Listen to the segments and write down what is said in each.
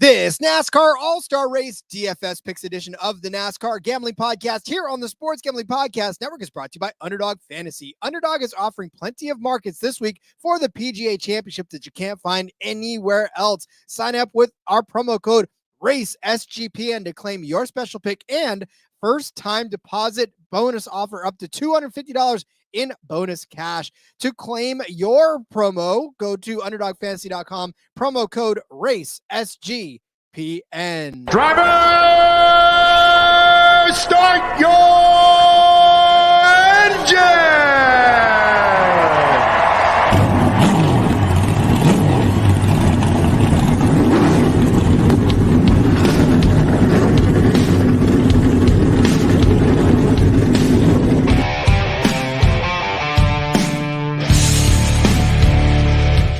This NASCAR All-Star Race DFS Picks edition of the NASCAR Gambling Podcast here on the Sports Gambling Podcast Network is brought to you by Underdog Fantasy. Underdog is offering plenty of markets this week for the PGA Championship that you can't find anywhere else. Sign up with our promo code RACESGPN to claim your special pick and first-time deposit bonus offer up to $250 in bonus cash. To claim your promo, go to underdogfantasy.com, promo code RACESGPN. Driver, start your engine!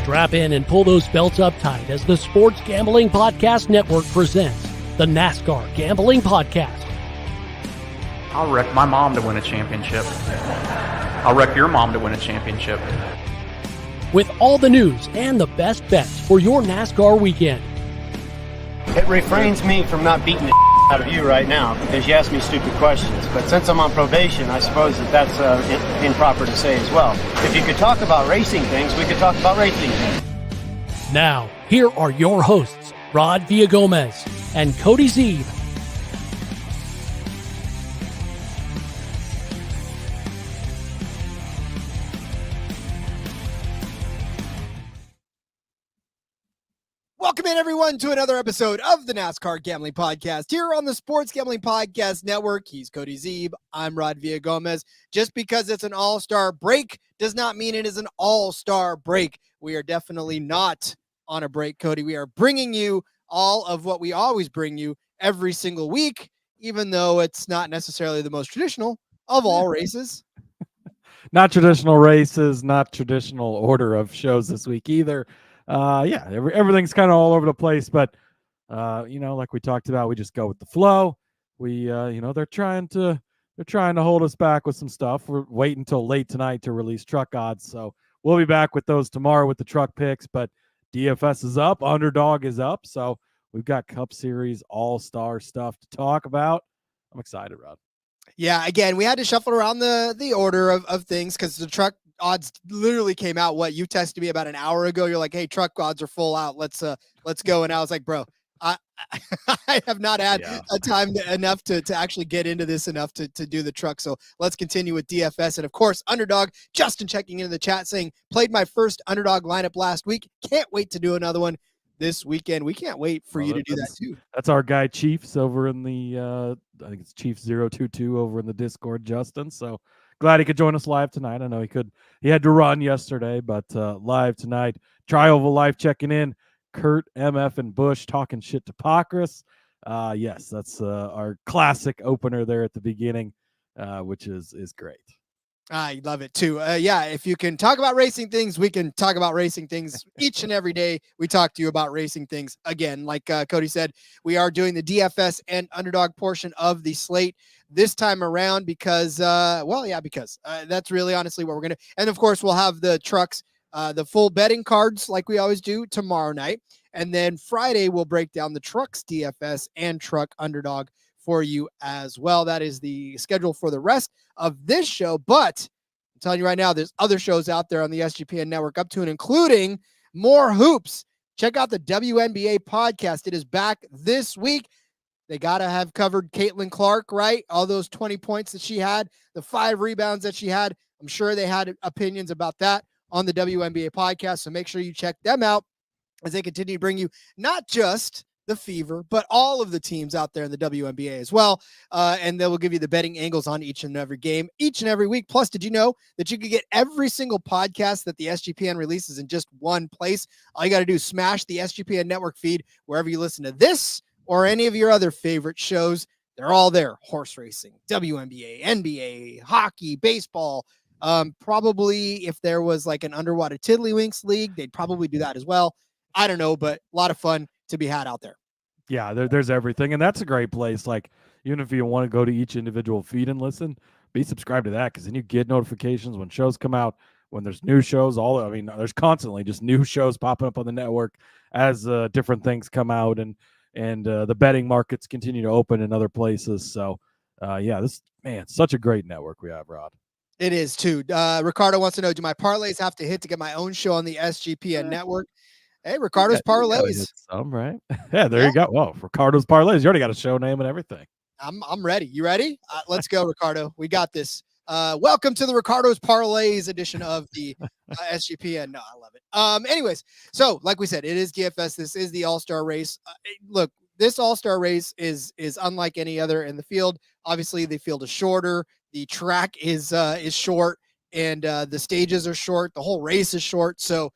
Strap in and pull those belts up tight as the Sports Gambling Podcast Network presents the NASCAR Gambling Podcast. I'll wreck my mom to win a championship. I'll wreck your mom to win a championship. With all the news and the best bets for your NASCAR weekend. It refrains me from not beating the out of you right now because you ask me stupid questions. But since I'm on probation, I suppose that's improper to say as well. If you could talk about racing things, we could talk about racing things. Now, here are your hosts, Rod Villagomez and Cody Zeeb. Welcome in, everyone, to another episode of the NASCAR Gambling Podcast here on the Sports Gambling Podcast Network. He's Cody Zeeb. I'm Rod Villagomez. Just because it's an all-star break does not mean it is an all-star break. We are definitely not on a break, Cody. We are bringing you all of what we always bring you every single week, even though it's not necessarily the most traditional of all races. Not traditional races, not traditional order of shows this week either. Everything's kind of all over the place, but like we talked about, we just go with the flow. They're trying to hold us back with some stuff. We're waiting until late tonight to release truck odds, so we'll be back with those tomorrow with the truck picks. But DFS is up, Underdog is up, so we've got Cup Series All-Star stuff to talk about. I'm excited, Rod. Yeah, again, we had to shuffle around the order of things because the truck odds literally came out. What, you texted me about an hour ago? You're like, hey, truck odds are full out. Let's go. And I was like, bro, I have not had a time enough to actually get into this enough to do the truck. So let's continue with DFS. And of course, Underdog, Justin checking into the chat saying, played my first Underdog lineup last week. Can't wait to do another one this weekend. We can't wait for you to do that too. That's our guy Chiefs over in the, I think it's Chiefs 022 over in the Discord, Justin. So glad he could join us live tonight. I know he had to run yesterday, but live tonight. Trioval Life checking in. Kurt, MF, and Bush talking shit to Pockrass. Yes, that's our classic opener there at the beginning, which is great. I love it too. If you can talk about racing things, we can talk about racing things each and every day. We talk to you about racing things. Again, like Cody said, we are doing the DFS and Underdog portion of the slate this time around because that's really honestly what we're going to. And of course, we'll have the trucks, the full betting cards like we always do tomorrow night. And then Friday, we'll break down the trucks DFS and truck Underdog for you as well. That is the schedule for the rest of this show. But I'm telling you right now, there's other shows out there on the SGPN network up to and including more hoops. Check out the WNBA podcast. It is back this week. They got to have covered Caitlin Clark, right? All those 20 points that she had, the 5 rebounds that she had. I'm sure they had opinions about that on the WNBA podcast. So make sure you check them out as they continue to bring you not just the Fever, but all of the teams out there in the WNBA as well. And they will give you the betting angles on each and every game, each and every week. Plus, did you know that you could get every single podcast that the SGPN releases in just one place? All you got to do is smash the SGPN network feed wherever you listen to this or any of your other favorite shows. They're all there. Horse racing, WNBA, NBA, hockey, baseball. Probably if there was like an underwater Tiddlywinks league, they'd probably do that as well. I don't know, but a lot of fun to be had out there. Yeah, there's everything, and that's a great place. Like, even if you want to go to each individual feed and listen, be subscribed to that because then you get notifications when shows come out, when there's new shows, there's constantly just new shows popping up on the network as different things come out and the betting markets continue to open in other places. So, such a great network we have, Rod. It is too. Ricardo wants to know, do my parlays have to hit to get my own show on the SGPN network? Hey, Ricardo's parlays. Some, right? Yeah, there you go. Well, Ricardo's parlays. You already got a show name and everything. I'm ready. You ready? Let's go, Ricardo. We got this. Welcome to the Ricardo's Parlays edition of the SGPN. No, I love it. Anyways, so like we said, it is DFS. This is the All-Star Race. Look, this All-Star Race is unlike any other in the field. Obviously, the field is shorter. The track is short, and the stages are short. The whole race is short. So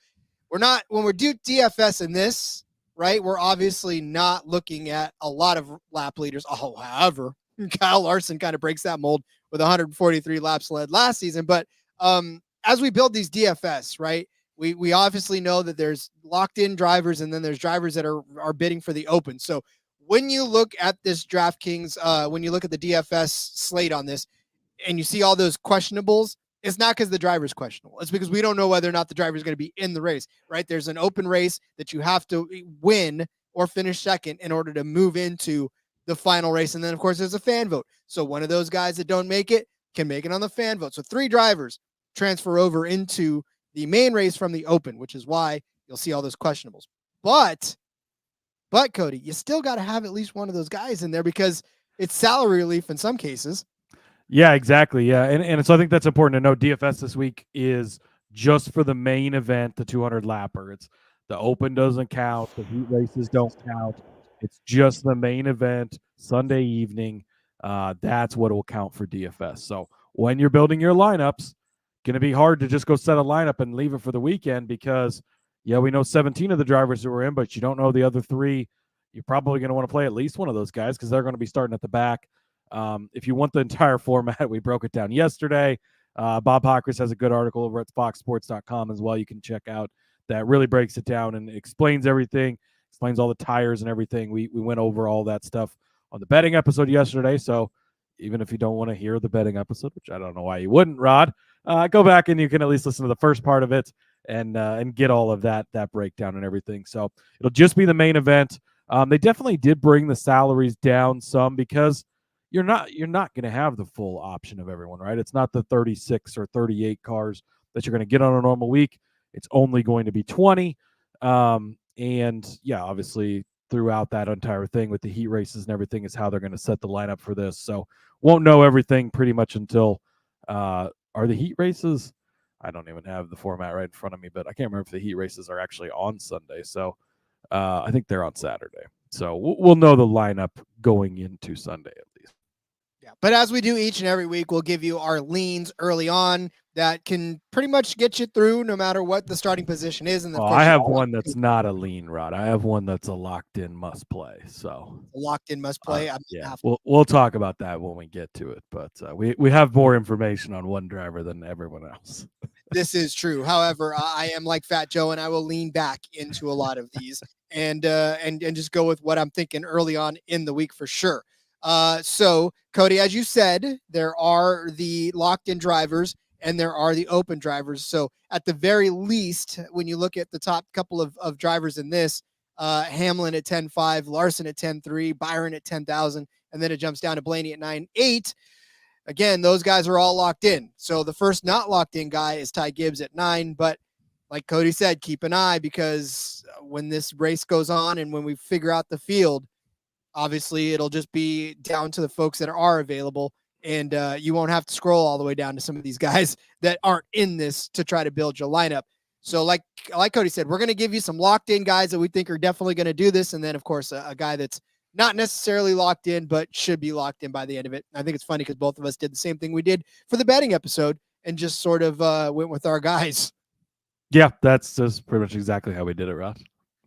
when we do DFS in this, right, we're obviously not looking at a lot of lap leaders. Oh, however, Kyle Larson kind of breaks that mold with 143 laps led last season. But as we build these DFS, right, we obviously know that there's locked in drivers and then there's drivers that are bidding for the open. So when you look at this DraftKings, when you look at the DFS slate on this and you see all those questionables, it's not because the driver's questionable. It's because we don't know whether or not the driver is going to be in the race, right? There's an open race that you have to win or finish second in order to move into the final race. And then, of course, there's a fan vote. So one of those guys that don't make it can make it on the fan vote. So 3 drivers transfer over into the main race from the open, which is why you'll see all those questionables. But Cody, you still got to have at least one of those guys in there because it's salary relief in some cases. Yeah, exactly. Yeah. And so I think that's important to know. DFS this week is just for the main event, the 200 lapper. It's the open doesn't count. The heat races don't count. It's just the main event, Sunday evening. That's what will count for DFS. So when you're building your lineups, going to be hard to just go set a lineup and leave it for the weekend because, yeah, we know 17 of the drivers who are in, but you don't know the other 3. You're probably going to want to play at least one of those guys because they're going to be starting at the back. If you want the entire format, we broke it down yesterday. Bob Hockris has a good article over at foxsports.com as well. You can check out that really breaks it down and explains everything, explains all the tires and everything. We went over all that stuff on the betting episode yesterday. So even if you don't want to hear the betting episode, which I don't know why you wouldn't, Rod, go back and you can at least listen to the first part of it and get all of that breakdown and everything. So it'll just be the main event. They definitely did bring the salaries down some because you're not going to have the full option of everyone, right? It's not the 36 or 38 cars that you're going to get on a normal week. It's only going to be 20. And yeah, obviously throughout that entire thing with the heat races and everything is how they're going to set the lineup for this. So won't know everything pretty much until are the heat races? I don't even have the format right in front of me, but I can't remember if the heat races are actually on Sunday. So I think they're on Saturday. So we'll know the lineup going into Sunday at least. Yeah, but as we do each and every week, we'll give you our leans early on that can pretty much get you through no matter what the starting position is. And I have one that's not a lean, Rod. I have one that's a locked-in must-play. So locked-in must-play. Yeah, we'll talk about that when we get to it. But we have more information on one driver than everyone else. This is true. However, I am like Fat Joe, and I will lean back into a lot of these and just go with what I'm thinking early on in the week for sure. So Cody, as you said, there are the locked-in drivers and there are the open drivers. So at the very least, when you look at the top couple of drivers in this, Hamlin at 10.5, Larson at 10.3, Byron at 10,000, and then it jumps down to Blaney at 9.8. Again, those guys are all locked in. So the first not locked in guy is Ty Gibbs at 9. But like Cody said, keep an eye because when this race goes on and when we figure out the field, obviously it'll just be down to the folks that are available. And you won't have to scroll all the way down to some of these guys that aren't in this to try to build your lineup. So like Cody said, we're going to give you some locked in guys that we think are definitely going to do this. And then, of course, a guy that's not necessarily locked in, but should be locked in by the end of it. I think it's funny because both of us did the same thing we did for the betting episode and just sort of went with our guys. Yeah, that's just pretty much exactly how we did it, Rod.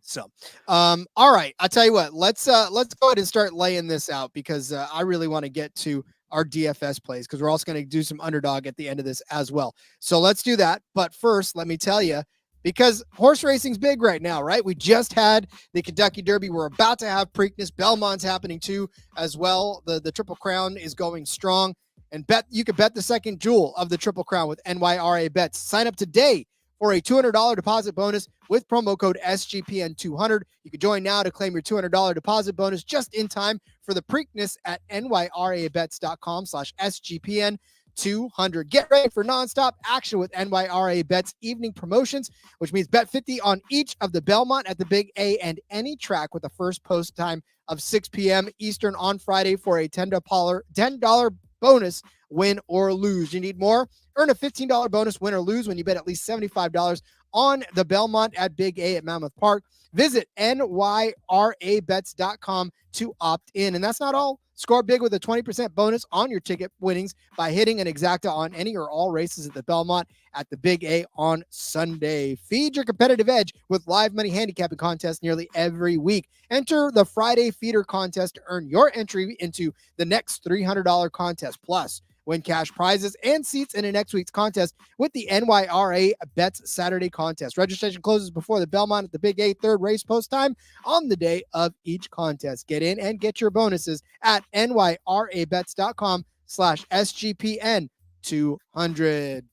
So, all right, I'll tell you what, let's go ahead and start laying this out because I really want to get to our DFS plays because we're also going to do some underdog at the end of this as well. So let's do that. But first, let me tell you, because horse racing's big right now, right? We just had the Kentucky Derby. We're about to have Preakness. Belmont's happening too as well. The Triple Crown is going strong. and you can bet the second jewel of the Triple Crown with NYRA Bets. Sign up today for a $200 deposit bonus with promo code SGPN200. You can join now to claim your $200 deposit bonus just in time for the Preakness at nyrabets.com/SGPN200. Get ready for nonstop action with NYRA Bets evening promotions, which means bet 50 on each of the Belmont at the Big A and any track with the first post time of 6 p.m. Eastern on Friday for a $10 bonus, win or lose. You need more? Earn a $15 bonus, win or lose, when you bet at least $75 on the Belmont at Big A at Mammoth Park. Visit nyrabets.com to opt in. And that's not all. Score big with a 20% bonus on your ticket winnings by hitting an exacta on any or all races at the Belmont at the Big A on Sunday. Feed your competitive edge with live money handicapping contests nearly every week. Enter the Friday Feeder contest to earn your entry into the next $300 contest. Plus, win cash prizes and seats in the next week's contest with the NYRA Bets Saturday contest. Registration closes before the Belmont at the Big A third race post time on the day of each contest. Get in and get your bonuses at nyrabets.com/SGPN200.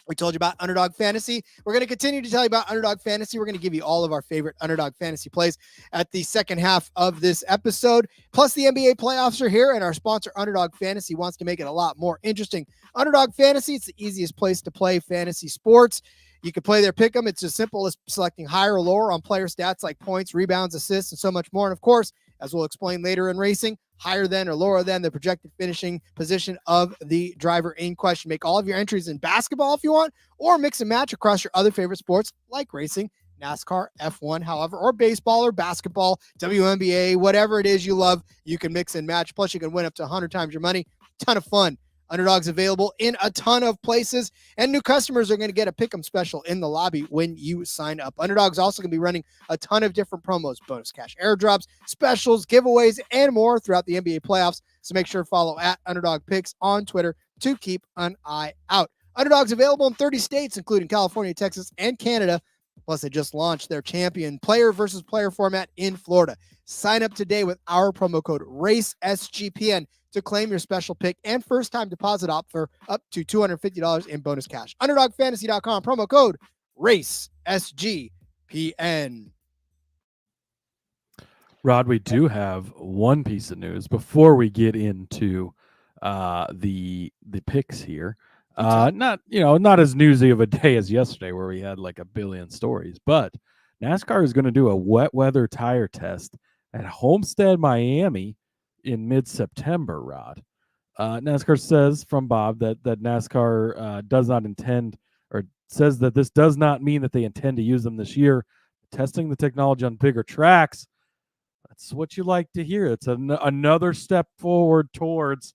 We told you about Underdog Fantasy. We're going to continue to tell you about Underdog Fantasy. We're going to give you all of our favorite Underdog Fantasy plays at the second half of this episode. Plus, the NBA playoffs are here, and our sponsor, Underdog Fantasy, wants to make it a lot more interesting. Underdog Fantasy, it's the easiest place to play fantasy sports. You can play their pick'em. It's as simple as selecting higher or lower on player stats like points, rebounds, assists, and so much more. And of course, as we'll explain later in racing, higher than or lower than the projected finishing position of the driver in question. Make all of your entries in basketball if you want, or mix and match across your other favorite sports like racing, NASCAR, F1, however, or baseball or basketball, WNBA, whatever it is you love, you can mix and match. Plus, you can win up to 100 times your money. Ton of fun. Underdog's available in a ton of places, and new customers are going to get a pick'em special in the lobby when you sign up. Underdog's also going to be running a ton of different promos, bonus cash airdrops, specials, giveaways, and more throughout the NBA playoffs. So make sure to follow at Underdog Picks on Twitter to keep an eye out. Underdog's available in 30 states, including California, Texas, and Canada. Plus, they just launched their champion player versus player format in Florida. Sign up today with our promo code RACESGPN to claim your special pick and first-time deposit offer up to $250 in bonus cash. UnderdogFantasy.com, promo code RACESGPN. Rod, we do have one piece of news before we get into the picks here. Not as newsy of a day as yesterday where we had like a billion stories, but NASCAR is going to do a wet weather tire test at Homestead, Miami in mid-September, Rod. NASCAR says from Bob that NASCAR does not intend, or says that this does not mean that they intend to use them this year. Testing the technology on bigger tracks, that's what you like to hear. It's another step forward towards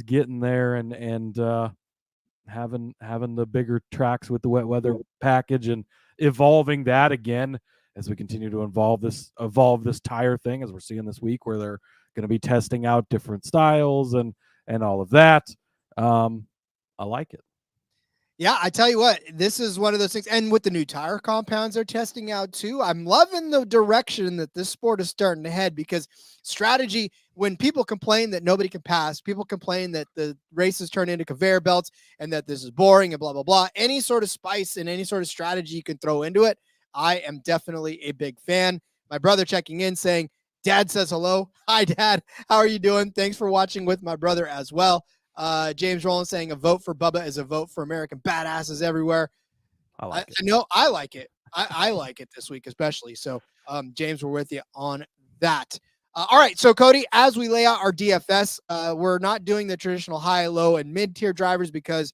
getting there and having the bigger tracks with the wet weather package and evolving that again as we continue to evolve this tire thing, as we're seeing this week, where they're going to be testing out different styles and all of that. I like it. Yeah, I tell you what, this is one of those things. And with the new tire compounds they're testing out too, I'm loving the direction that this sport is starting to head, because strategy, when people complain that nobody can pass, people complain that the races turn into conveyor belts and that this is boring and blah, blah, blah. Any sort of spice and any sort of strategy you can throw into it, I am definitely a big fan. My brother checking in saying, Dad says hello. Hi, Dad. How are you doing? Thanks for watching with my brother as well. James Rowland saying a vote for Bubba is a vote for American badasses everywhere. I like it. I like it. I like it this week, especially. So, James, we're with you on that. All right. So, Cody, as we lay out our DFS, we're not doing the traditional high, low, and mid-tier drivers because,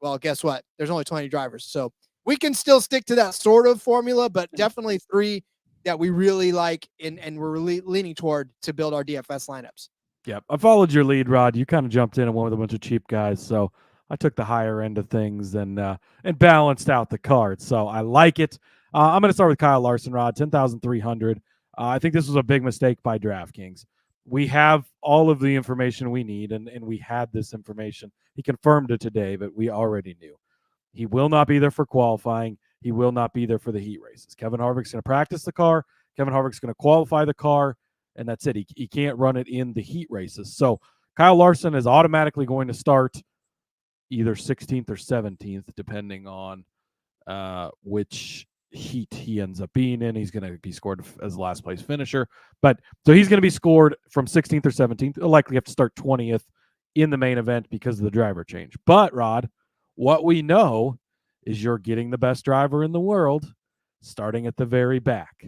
well, guess what? There's only 20 drivers. So we can still stick to that sort of formula, but definitely three that we really like and we're really leaning toward to build our DFS lineups. Yep. I followed your lead, Rod. You kind of jumped in and went with a bunch of cheap guys. So I took the higher end of things and balanced out the cards. So I like it. I'm going to start with Kyle Larson, Rod, 10,300. I think this was a big mistake by DraftKings. We have all of the information we need, and we had this information. He confirmed it today, but we already knew. He will not be there for qualifying. He will not be there for the heat races. Kevin Harvick's going to practice the car. Kevin Harvick's going to qualify the car, and that's it. He can't run it in the heat races. So Kyle Larson is automatically going to start either 16th or 17th, depending on which heat he ends up being in. He's going to be scored as the last place finisher. But so he's going to be scored from 16th or 17th. He'll likely have to start 20th in the main event because of the driver change. But, Rod, what we know is you're getting the best driver in the world starting at the very back.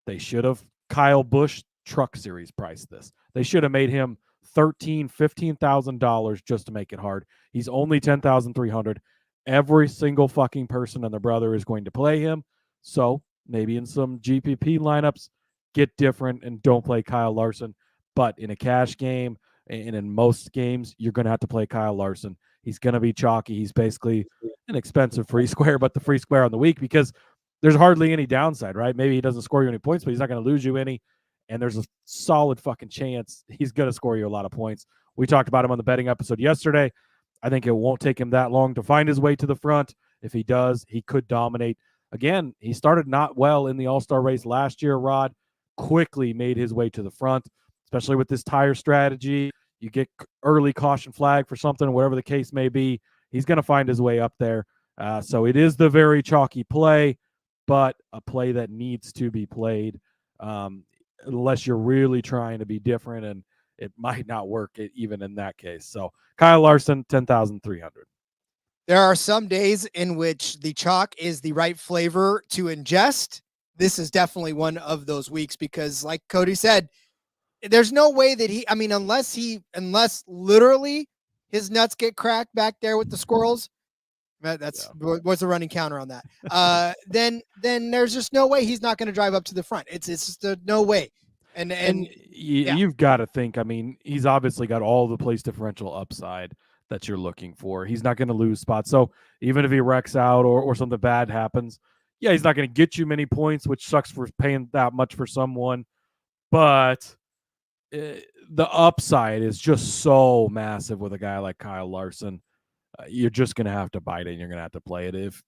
They should have Kyle Busch Truck Series priced this. They should have made him $15,000 just to make it hard. He's only $10,300. Every single fucking person and their brother is going to play him. So maybe in some GPP lineups, get different and don't play Kyle Larson. But in a cash game and in most games, you're going to have to play Kyle Larson. He's going to be chalky. He's basically an expensive free square, but the free square on the week because there's hardly any downside, right? Maybe he doesn't score you any points, but he's not going to lose you any. And there's a solid fucking chance he's going to score you a lot of points. We talked about him on the betting episode yesterday. I think it won't take him that long to find his way to the front. If he does, he could dominate. Again, he started not well in the All-Star race last year, Rod. Quickly made his way to the front, especially with this tire strategy. You get early caution flag for something, whatever the case may be. He's going to find his way up there. So it is the very chalky play, but a play that needs to be played unless you're really trying to be different, and it might not work even in that case. So Kyle Larson, 10,300. There are some days in which the chalk is the right flavor to ingest. This is definitely one of those weeks because, like Cody said, there's no way that unless literally his nuts get cracked back there with the squirrels. What's the running counter on that? Then there's just no way he's not going to drive up to the front. It's just no way. And you've got to think, I mean, he's obviously got all the place differential upside that you're looking for. He's not going to lose spots. So even if he wrecks out or something bad happens, yeah, he's not going to get you many points, which sucks for paying that much for someone. But the upside is just so massive with a guy like Kyle Larson. You're just going to have to bite it and you're going to have to play it. If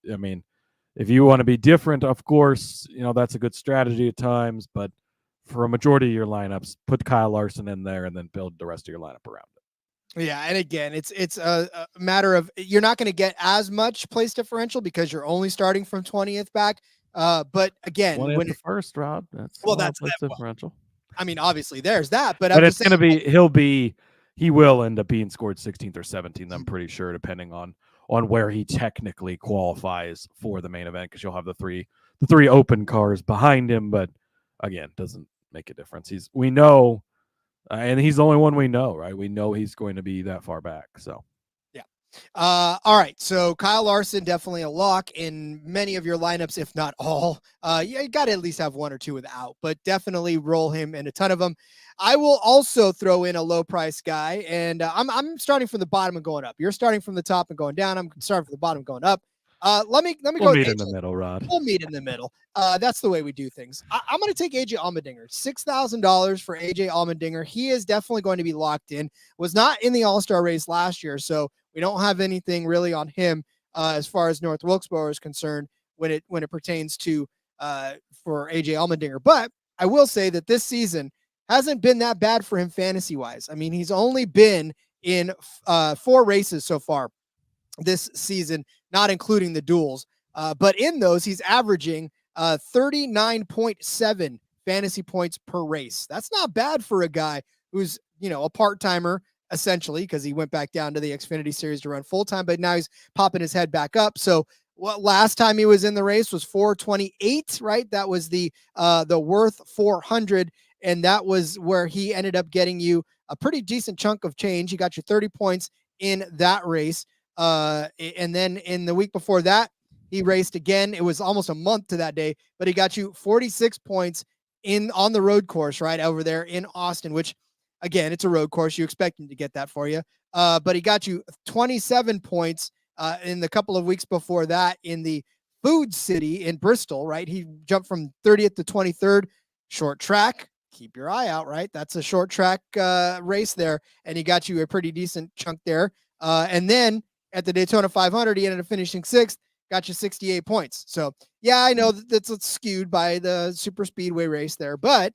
you want to be different, of course, that's a good strategy at times, but for a majority of your lineups, put Kyle Larson in there and then build the rest of your lineup around it. Yeah, and again, it's a matter of you're not going to get as much place differential because you're only starting from 20th back. But again, when the first round, that's place differential. I mean, obviously there's that, but it's going to be he will end up being scored 16th or 17th. I'm pretty sure, depending on where he technically qualifies for the main event, because you'll have the three open cars behind him. But again, doesn't make a difference. We know, and he's the only one we know, right? We know he's going to be that far back. So, yeah. All right. So Kyle Larson, definitely a lock in many of your lineups, if not all. You got to at least have one or two without, but definitely roll him in a ton of them. I will also throw in a low price guy, and I'm starting from the bottom and going up. You're starting from the top and going down. I'm starting from the bottom and going up. Let me go meet in the middle, Rod. We'll meet in the middle. That's the way we do things. I'm going to take AJ Allmendinger. $6,000 for AJ Allmendinger. He is definitely going to be locked in. Was not in the All-Star race last year, so we don't have anything really on him as far as North Wilkesboro is concerned when it pertains to for AJ Allmendinger. But I will say that this season hasn't been that bad for him fantasy-wise. I mean, he's only been in 4 races so far this season, not including the duels. But in those, he's averaging 39.7 fantasy points per race. That's not bad for a guy who's, a part-timer, essentially, because he went back down to the Xfinity Series to run full-time, but now he's popping his head back up. So last time he was in the race was 428, right? That was the Worth 400, and that was where he ended up getting you a pretty decent chunk of change. He got you 30 points in that race. And then in the week before that, he raced again. It was almost a month to that day, but he got you 46 points on the road course right over there in Austin, which again, it's a road course. You expect him to get that for you. But he got you 27 points in the couple of weeks before that in the Food City in Bristol, right? He jumped from 30th to 23rd. Short track. Keep your eye out, right? That's a short track race there. And he got you a pretty decent chunk there. And then at the Daytona 500, he ended up finishing 6th, got you 68 points. So, yeah, I know that's skewed by the super speedway race there. But,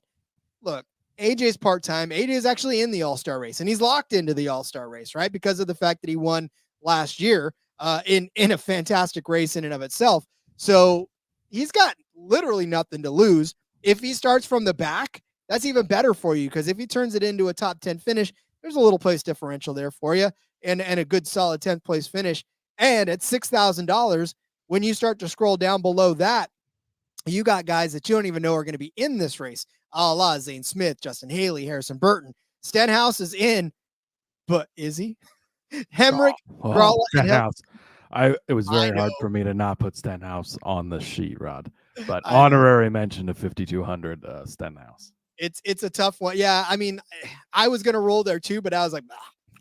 look, AJ's part-time. AJ is actually in the All-Star race, and he's locked into the All-Star race, right? Because of the fact that he won last year in a fantastic race in and of itself. So he's got literally nothing to lose. If he starts from the back, that's even better for you, because if he turns it into a top 10 finish, there's a little place differential there for you, and a good solid 10th place finish. And at $6,000, when you start to scroll down below that, you got guys that you don't even know are going to be in this race, a la Zane Smith, Justin Haley, Harrison Burton. Stenhouse is in, but is he? Hemrick, Gralla, Stenhouse. It was very hard for me to not put Stenhouse on the sheet, Rod. But honorary mention to 5,200 Stenhouse. It's a tough one. Yeah, I mean, I was going to roll there too, but I was like,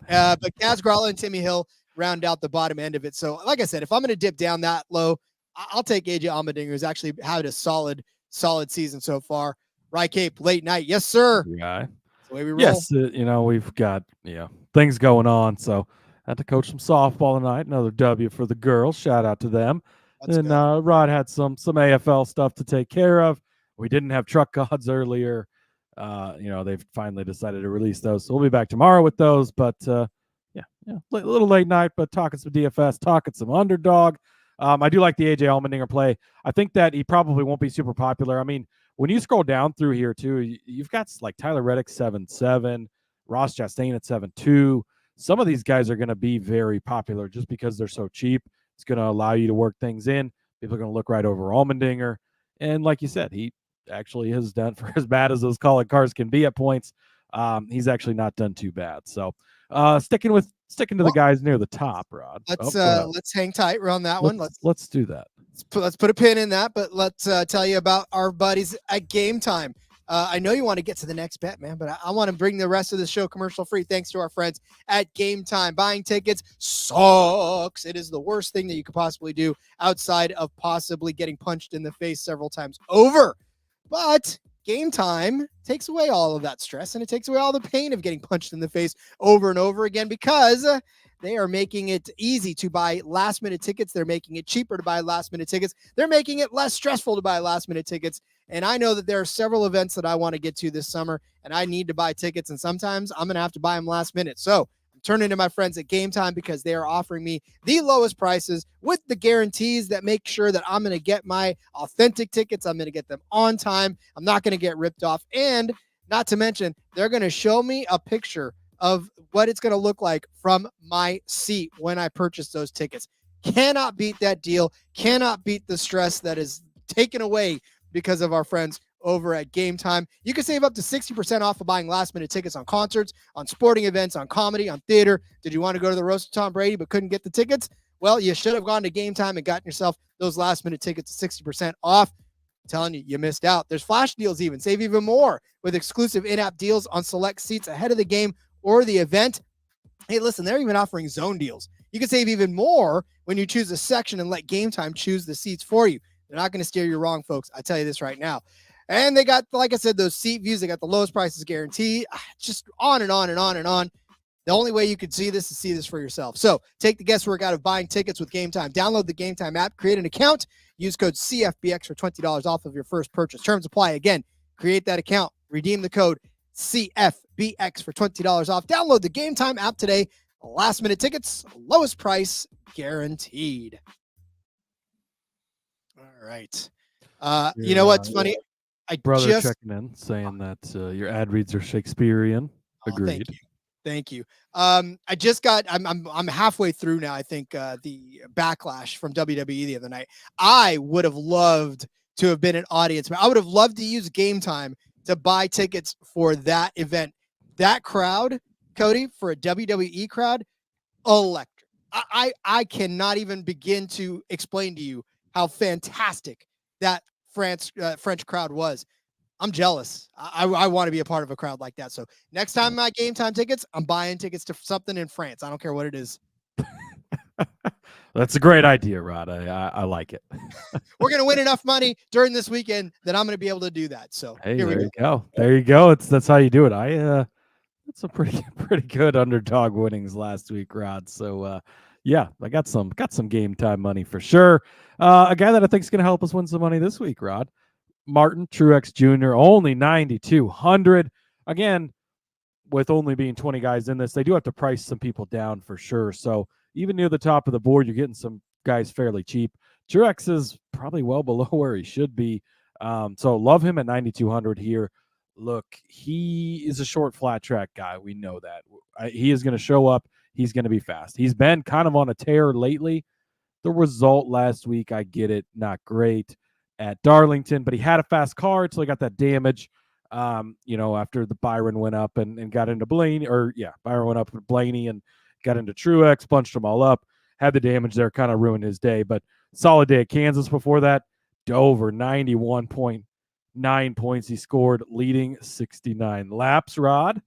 but Kaz Gralla and Timmy Hill round out the bottom end of it. So, like I said, if I'm going to dip down that low, I'll take AJ Allmendinger, who's actually had a solid season so far. Rye Cape, late night. Yes, sir. Yeah. That's the way we roll. Yes, we've got things going on. So had to coach some softball tonight. Another W for the girls. Shout out to them. And Rod had some AFL stuff to take care of. We didn't have truck gods earlier. They've finally decided to release those. So we'll be back tomorrow with those. But a little late night, but talking some DFS, talking some underdog. I do like the AJ Allmendinger play. I think that he probably won't be super popular. I mean, when you scroll down through here too, you've got like Tyler Reddick 7.7, Ross Chastain at 7.2. Some of these guys are going to be very popular just because they're so cheap. It's going to allow you to work things in. People are going to look right over Allmendinger. And like you said, he actually has done, for as bad as those colored cars can be at points, he's actually not done too bad. So sticking to the guys near the top, Rod. Let's hang tight on that one. Let's do that. Let's put a pin in that, but let's tell you about our buddies at Game Time. I know you want to get to the next bet, man, but I want to bring the rest of the show commercial free thanks to our friends at Game Time. Buying tickets sucks. It is the worst thing that you could possibly do outside of possibly getting punched in the face several times over. But Game Time takes away all of that stress, and it takes away all the pain of getting punched in the face over and over again, because they are making it easy to buy last-minute tickets. They're making it cheaper to buy last-minute tickets. They're making it less stressful to buy last-minute tickets. And I know that there are several events that I want to get to this summer, and I need to buy tickets, and sometimes I'm going to have to buy them last minute. So I'm turning to my friends at Game Time, because they are offering me the lowest prices with the guarantees that make sure that I'm going to get my authentic tickets. I'm going to get them on time. I'm not going to get ripped off. And not to mention, they're going to show me a picture of what it's going to look like from my seat when I purchase those tickets. Cannot beat that deal. Cannot beat the stress that is taken away because of our friends over at Game Time. You can save up to 60% off of buying last-minute tickets on concerts, on sporting events, on comedy, on theater. Did you want to go to the roast of Tom Brady but couldn't get the tickets? Well, you should have gone to Game Time and gotten yourself those last-minute tickets at 60% off. I'm telling you missed out. There's flash deals even. Save even more with exclusive in-app deals on select seats ahead of the game or the event. Hey, listen, they're even offering zone deals. You can save even more when you choose a section and let Game Time choose the seats for you. They're not going to steer you wrong, folks. I tell you this right now. And they got, like I said, those seat views. They got the lowest prices guarantee. Just on and on and on and on. The only way you could see this is see this for yourself. So take the guesswork out of buying tickets with Game Time. Download the Game Time app, create an account, use code CFBX for $20 off of your first purchase. Terms apply. Again, create that account, redeem the code CFBX for $20 off. Download the Game Time app today. Last minute tickets, lowest price guaranteed. All right. You know what's funny? Brother checking in saying that your ad reads are Shakespearean. Agreed. Thank you. I just got. I'm halfway through now. I think the Backlash from WWE the other night. I would have loved to have been an audience. I would have loved to use Game Time to buy tickets for that event. That crowd, Cody, for a WWE crowd, electric. I cannot even begin to explain to you how fantastic that French crowd was. I'm jealous. I want to be a part of a crowd like that. So next time my Game Time tickets, I'm buying tickets to something in France. I don't care what it is. That's a great idea, Rod. I like it. We're going to win enough money during this weekend that I'm going to be able to do that. So hey, there you go. There you go. That's how you do it. It's a pretty good underdog winnings last week, Rod. So yeah, I got some Game Time money for sure. A guy that I think is going to help us win some money this week, Rod. Martin Truex Jr. only 9,200. again, with only being 20 guys in this, they do have to price some people down for sure. So even near the top of the board, you're getting some guys fairly cheap. Truex is probably well below where he should be. So love him at 9,200 here. Look, he is a short flat track guy. We know that. He is going to show up. He's going to be fast. He's been kind of on a tear lately. The result last week, I get it, not great at Darlington, but he had a fast car until he got that damage. After the Byron went up and got into Blaney, Byron went up with Blaney and got into Truex, bunched them all up, had the damage there, kind of ruined his day. But solid day at Kansas before that. Dover, 91.9 points he scored, leading 69 laps, Rod.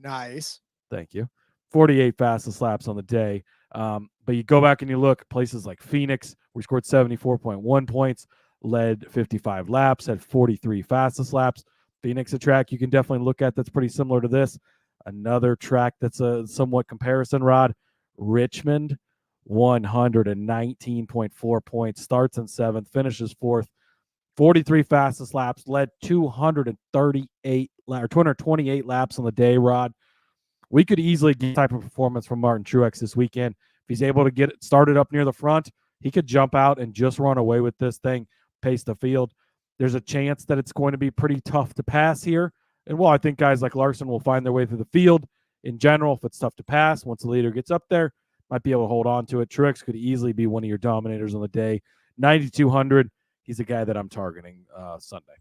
Nice. Thank you. 48 fastest laps on the day. But you go back and you look, places like Phoenix, where he scored 74.1 points, led 55 laps, had 43 fastest laps. Phoenix, a track you can definitely look at that's pretty similar to this. Another track that's a somewhat comparison, Rod. Richmond, 119.4 points, starts in 7th, finishes 4th, 43 fastest laps, led 228 laps on the day, Rod. We could easily get type of performance from Martin Truex this weekend. If he's able to get it started up near the front, he could jump out and just run away with this thing, pace the field. There's a chance that it's going to be pretty tough to pass here. And I think guys like Larson will find their way through the field. In general, if it's tough to pass, once the leader gets up there, might be able to hold on to it. Truex could easily be one of your dominators on the day. 9,200, he's a guy that I'm targeting Sunday.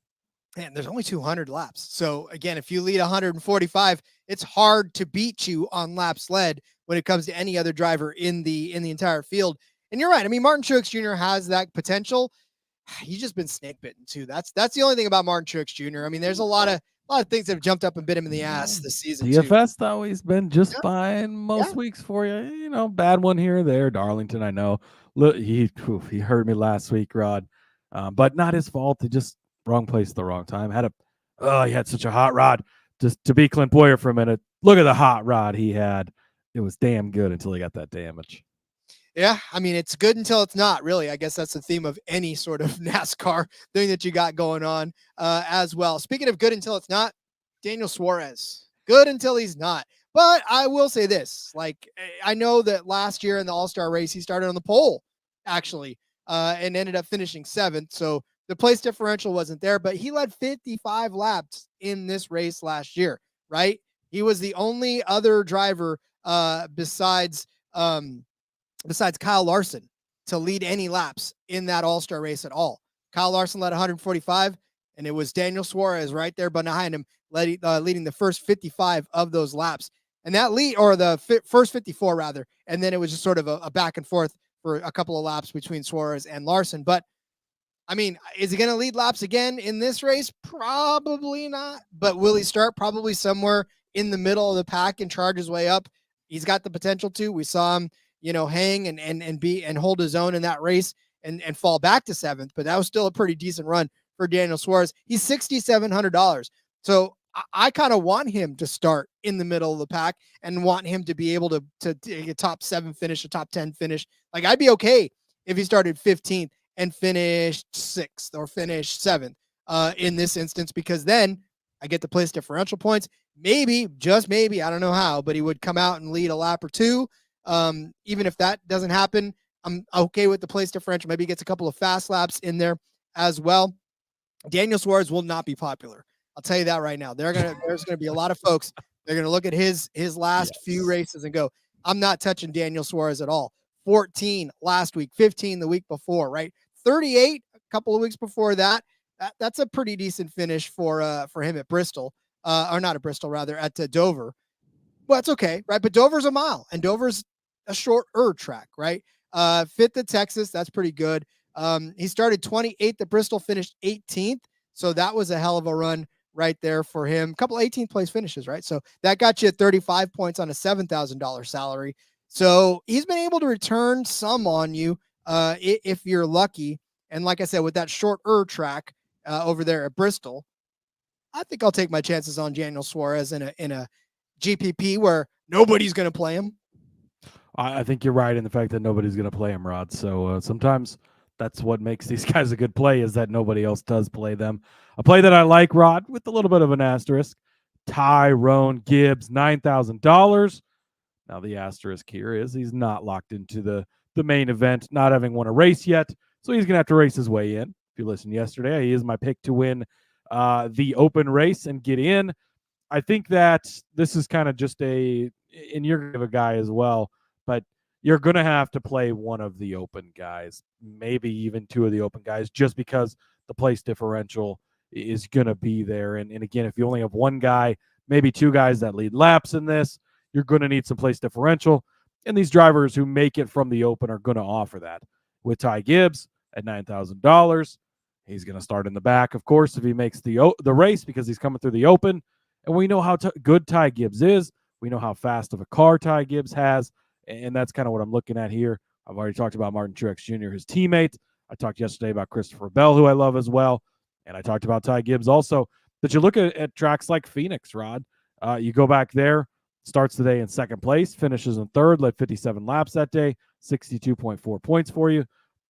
Man, there's only 200 laps. So again, if you lead 145, it's hard to beat you on laps led when it comes to any other driver in the entire field. And you're right. I mean, Martin Truex Jr. has that potential. He's just been snake bitten too. That's the only thing about Martin Truex Jr. I mean, there's a lot of things that have jumped up and bit him in the ass this season. DFS though, he's been just fine most weeks for you. Bad one here or there. Darlington, I know. Look, he hurt me last week, Rod. But not his fault. He just wrong place at the wrong time. He had such a hot rod. Just to be Clint Boyer for a minute. Look at the hot rod he had. It was damn good until he got that damage. Yeah, I mean, it's good until it's not, really. I guess that's the theme of any sort of NASCAR thing that you got going on as well. Speaking of good until it's not, Daniel Suarez. Good until he's not. But I will say this. I know that last year in the All-Star race, he started on the pole, actually, and ended up finishing 7th. So the place differential wasn't there, but he led 55 laps in this race last year, right? He was the only other driver besides Kyle Larson to lead any laps in that All-Star race at all. Kyle Larson led 145, and it was Daniel Suarez right there behind him, leading the first 55 of those laps. And that first 54 rather, and then it was just sort of a back and forth for a couple of laps between Suarez and Larson. But I mean, is he going to lead laps again in this race? Probably not. But will he start probably somewhere in the middle of the pack and charge his way up? He's got the potential to. We saw him, hang and hold his own in that race and fall back to 7th. But that was still a pretty decent run for Daniel Suarez. He's $6,700. So I kind of want him to start in the middle of the pack and want him to be able to get a top 7 finish, a top 10 finish. I'd be okay if he started 15th and finished 6th or finished 7th in this instance, because then I get the place differential points. Maybe, just maybe, I don't know how, but he would come out and lead a lap or two. Even if that doesn't happen, I'm okay with the place differential. Maybe he gets a couple of fast laps in there as well. Daniel Suarez will not be popular. I'll tell you that right now. There's going to be a lot of folks. They're going to look at his last few races and go, I'm not touching Daniel Suarez at all. 14 last week, 15 the week before, right? 38 a couple of weeks before that. That's a pretty decent finish for him at Bristol, or not at Bristol, rather at Dover. Well, that's okay, right? But Dover's a mile, and Dover's a shorter track, right? 5th at Texas, that's pretty good. He started 28th at Bristol, finished 18th, so that was a hell of a run right there for him. A couple 18th place finishes, right? So that got you 35 points on a $7,000 salary. So he's been able to return some on you if you're lucky. And like I said, with that shorter track over there at Bristol, I think I'll take my chances on Daniel Suarez in a GPP where nobody's going to play him. I think you're right in the fact that nobody's going to play him, Rod. So sometimes that's what makes these guys a good play, is that nobody else does play them. A play that I like, Rod, with a little bit of an asterisk, Tyrone Gibbs, $9,000. Now the asterisk here is he's not locked into the main event, not having won a race yet, so he's going to have to race his way in. If you listened yesterday, he is my pick to win the open race and get in. I think that this is kind of just and you're going to have a guy as well, but you're going to have to play one of the open guys, maybe even two of the open guys, just because the place differential is going to be there. And again, if you only have one guy, maybe two guys that lead laps in this, you're going to need some place differential. And these drivers who make it from the open are going to offer that. With Ty Gibbs at $9,000, he's going to start in the back, of course, if he makes the race, because he's coming through the open. And we know how good Ty Gibbs is. We know how fast of a car Ty Gibbs has. And that's kind of what I'm looking at here. I've already talked about Martin Truex Jr., his teammate. I talked yesterday about Christopher Bell, who I love as well. And I talked about Ty Gibbs also. But you look at tracks like Phoenix, Rod. You go back there, starts the day in second place, finishes in third, led 57 laps that day, 62.4 points for you.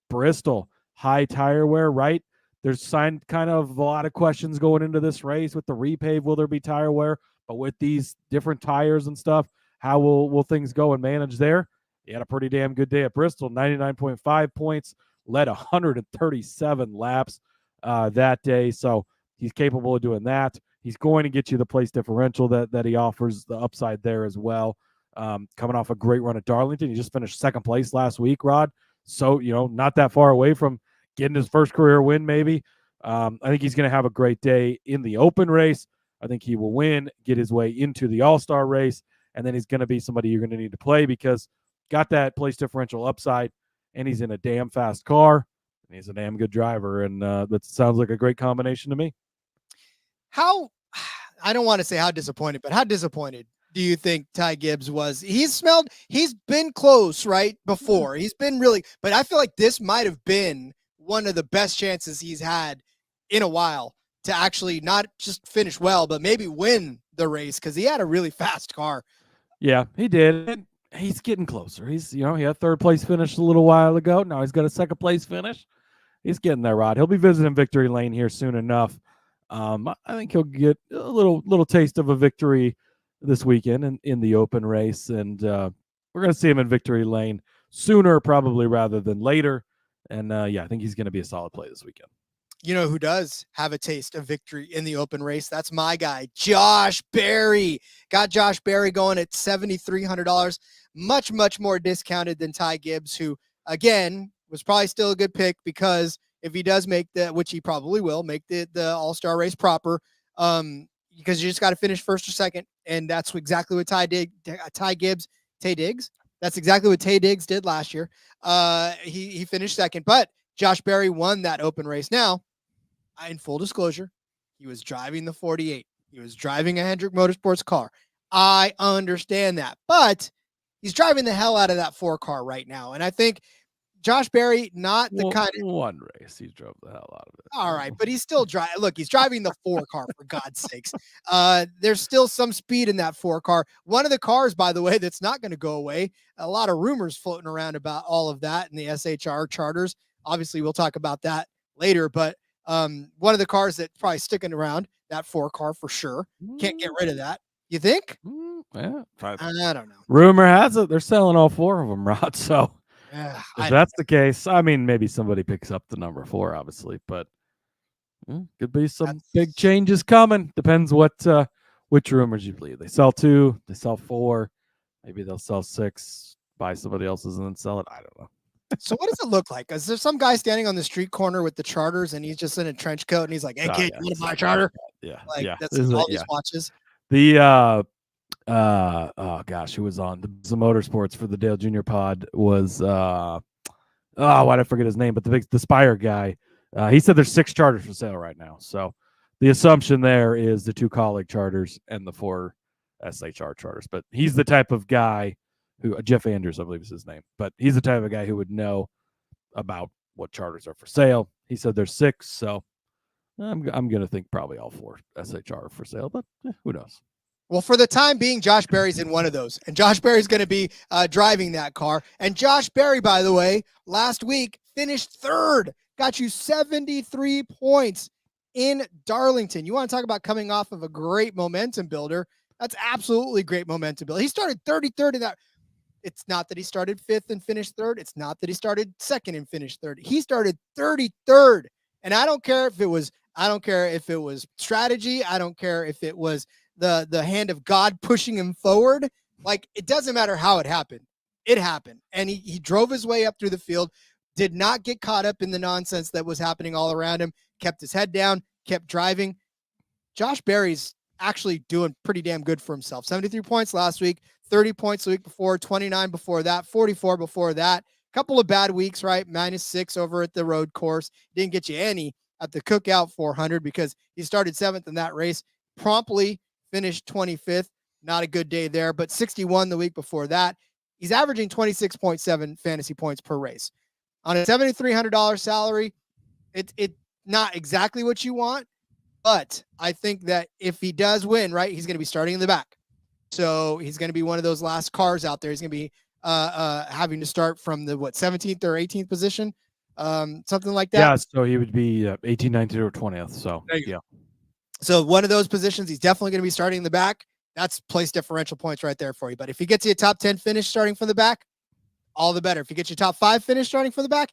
Bristol, high tire wear, right? There's kind of a lot of questions going into this race with the repave. Will there be tire wear? But with these different tires and stuff, how will things go and manage there? He had a pretty damn good day at Bristol, 99.5 points, led 137 laps that day. So he's capable of doing that. He's going to get you the place differential that he offers, the upside there as well. Coming off a great run at Darlington. He just finished second place last week, Rod. So, not that far away from getting his first career win, maybe. I think he's going to have a great day in the open race. I think he will win, get his way into the All-Star race, and then he's going to be somebody you're going to need to play because got that place differential upside, and he's in a damn fast car, and he's a damn good driver, and that sounds like a great combination to me. I don't want to say how disappointed, but how disappointed do you think Ty Gibbs was? He's been close, right, before. He's been really, but I feel like this might have been one of the best chances he's had in a while to actually not just finish well, but maybe win the race because he had a really fast car. Yeah, he did. And he's getting closer. He had third place finish a little while ago. Now he's got a second place finish. He's getting there, Rod. He'll be visiting victory lane here soon enough. I think he'll get a little taste of a victory this weekend in the open race, and we're going to see him in victory lane sooner probably rather than later. And I think he's going to be a solid play this weekend. You know who does have a taste of victory in the open race? That's my guy, Josh Berry. Got Josh Berry going at $7,300, much, much more discounted than Ty Gibbs, who, again, was probably still a good pick because if he does make which he probably will, make the All-Star race proper, because you just got to finish first or second, and that's exactly what Tay Diggs. That's exactly what Tay Diggs did last year. He finished second, but Josh Berry won that open race. Now, in full disclosure, he was driving the 48. He was driving a Hendrick Motorsports car. I understand that, but he's driving the hell out of that 4 car right now, and I think Josh Berry, not the kind of one race he drove the hell out of it. All right, but he's still driving. Look, he's driving the 4 car for God's sakes. There's still some speed in that 4 car. One of the cars, by the way, that's not going to go away. A lot of rumors floating around about all of that in the SHR charters. Obviously, we'll talk about that later. But one of the cars that's probably sticking around, that 4 car for sure. Can't get rid of that. You think? Yeah, I don't know. Rumor has it they're selling all 4 of them, Rod. So. If that's the case, I mean, maybe somebody picks up the number 4, obviously, but could be some big changes coming. Depends which rumors you believe. They sell 2, they sell 4, maybe they'll sell 6, buy somebody else's and then sell it. I don't know. So what does it look like? Is there some guy standing on the street corner with the charters and he's just in a trench coat and he's like, "Hey kid, you want to buy a charter?" Yeah, that's all these watches. The oh gosh, who was on the Motorsports for the Dale Jr. pod was why did I forget his name? But the Spire guy, he said there's 6 charters for sale right now. So the assumption there is the 2 colleague charters and the 4 SHR charters. But he's the type of guy who Jeff Andrews, I believe is his name, but he's the type of guy who would know about what charters are for sale. He said there's 6, so I'm gonna think probably all 4 SHR are for sale, but who knows? Well, for the time being, Josh Berry's in one of those, and Josh Berry's going to be driving that car. And Josh Berry, by the way, last week finished 3rd, got you 73 points in Darlington. You want to talk about coming off of a great momentum builder? That's absolutely great momentum builder. He started 33rd in that. It's not that he started 5th and finished 3rd. It's not that he started 2nd and finished 3rd. He started 33rd. And I don't care if it was strategy. I don't care if it was the hand of God pushing him forward. Like, it doesn't matter how it happened. It happened. And he drove his way up through the field, did not get caught up in the nonsense that was happening all around him, kept his head down, kept driving. Josh Berry's actually doing pretty damn good for himself. 73 points last week, 30 points the week before, 29 before that, 44 before that. Couple of bad weeks, right? -6 over at the road course. Didn't get you any at the Cookout 400 because he started 7th in that race, promptly finished 25th. Not a good day there, but 61 the week before that. He's averaging 26.7 fantasy points per race. On a $7,300 salary, it's not exactly what you want, but I think that if he does win, right, he's going to be starting in the back. So he's going to be one of those last cars out there. He's going to be having to start from the 17th or 18th position, something like that. Yeah, so he would be 18th, 19th, or 20th. So yeah. So one of those positions, he's definitely going to be starting in the back. That's place differential points right there for you. But if he gets you a top 10 finish starting from the back, all the better. If you get your top 5 finish starting from the back,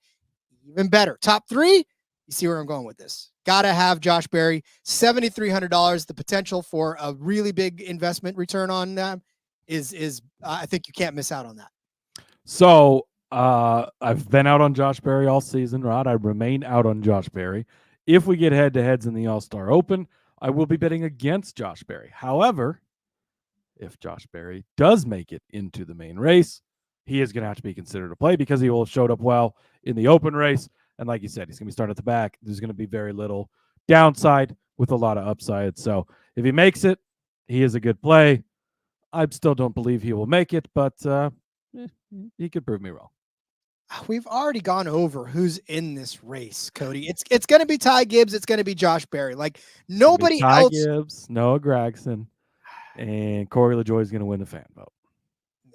even better. Top 3, you see where I'm going with this. Got to have Josh Berry, $7,300. The potential for a really big investment return on that is I think you can't miss out on that. So I've been out on Josh Berry all season, Rod. I remain out on Josh Berry. If we get head-to-heads in the All-Star Open, I will be betting against Josh Berry. However, if Josh Berry does make it into the main race, he is going to have to be considered a play because he will have showed up well in the open race. And like you said, he's going to be starting at the back. There's going to be very little downside with a lot of upside. So if he makes it, he is a good play. I still don't believe he will make it, but he could prove me wrong. We've already gone over who's in this race, Cody. It's going to be Ty Gibbs. It's going to be Josh Berry. Like, nobody else. Ty Gibbs, Noah Gragson, and Corey LaJoie is going to win the fan vote.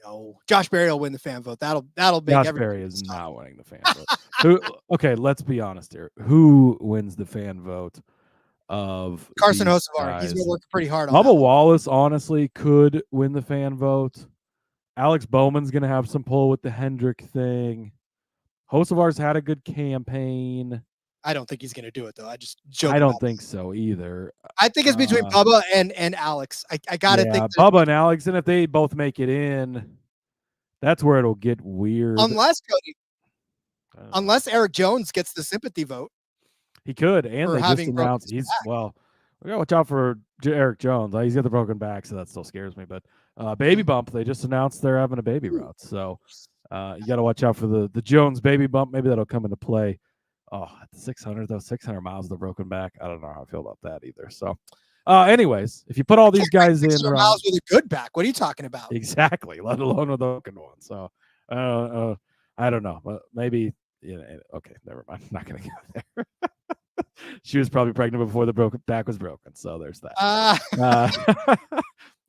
No, Josh Berry will win the fan vote. That'll make Josh Berry is not winning the fan vote. Okay, let's be honest here. Who wins the fan vote of Carson Hocevar? He's been working pretty hard on Bubba that. Wallace honestly could win the fan vote. Alex Bowman's going to have some pull with the Hendrick thing. Hocevar's had a good campaign. I don't think he's going to do it, though. I just joke. I don't think so either. I think it's between Bubba and Alex. I got to think. Bubba and Alex, and if they both make it in, that's where it'll get weird. Unless, Cody, Eric Jones gets the sympathy vote. He could, and they just announced we got to watch out for Eric Jones. He's got the broken back, so that still scares me. But baby bump, they just announced they're having a baby route. So you got to watch out for the Jones baby bump. Maybe that'll come into play. Oh, at the 600, though, 600 miles of the broken back. I don't know how I feel about that either. So, anyways, if you put all these guys in, 600 miles with a good back, what are you talking about? Exactly, let alone with a broken one. So, I don't know, but maybe. Yeah, okay, never mind. I'm not gonna go there. She was probably pregnant before the broken back was broken, so there's that.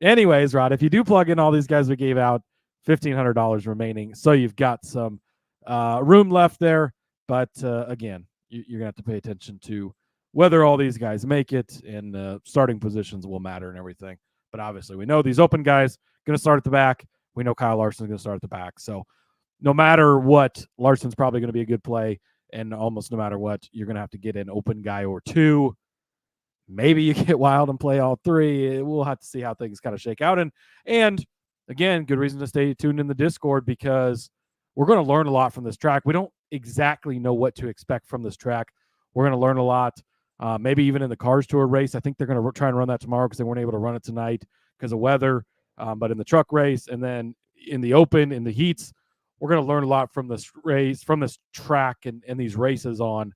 Anyways, Rod, if you do plug in all these guys we gave out, $1,500 remaining, so you've got some room left there. But again, you're gonna have to pay attention to whether all these guys make it, and starting positions will matter and everything. But obviously, we know these open guys gonna start at the back. We know Kyle Larson's gonna start at the back. So no matter what, Larson's probably gonna be a good play. And almost no matter what, you're going to have to get an open guy or two. Maybe you get wild and play all 3. We'll have to see how things kind of shake out. And again, good reason to stay tuned in the Discord, because we're going to learn a lot from this track. We don't exactly know what to expect from this track. We're going to learn a lot, maybe even in the Cars Tour race. I think they're going to try and run that tomorrow because they weren't able to run it tonight because of weather. But in the truck race and then in the open, in the heats, we're going to learn a lot from this race, from this track and these races on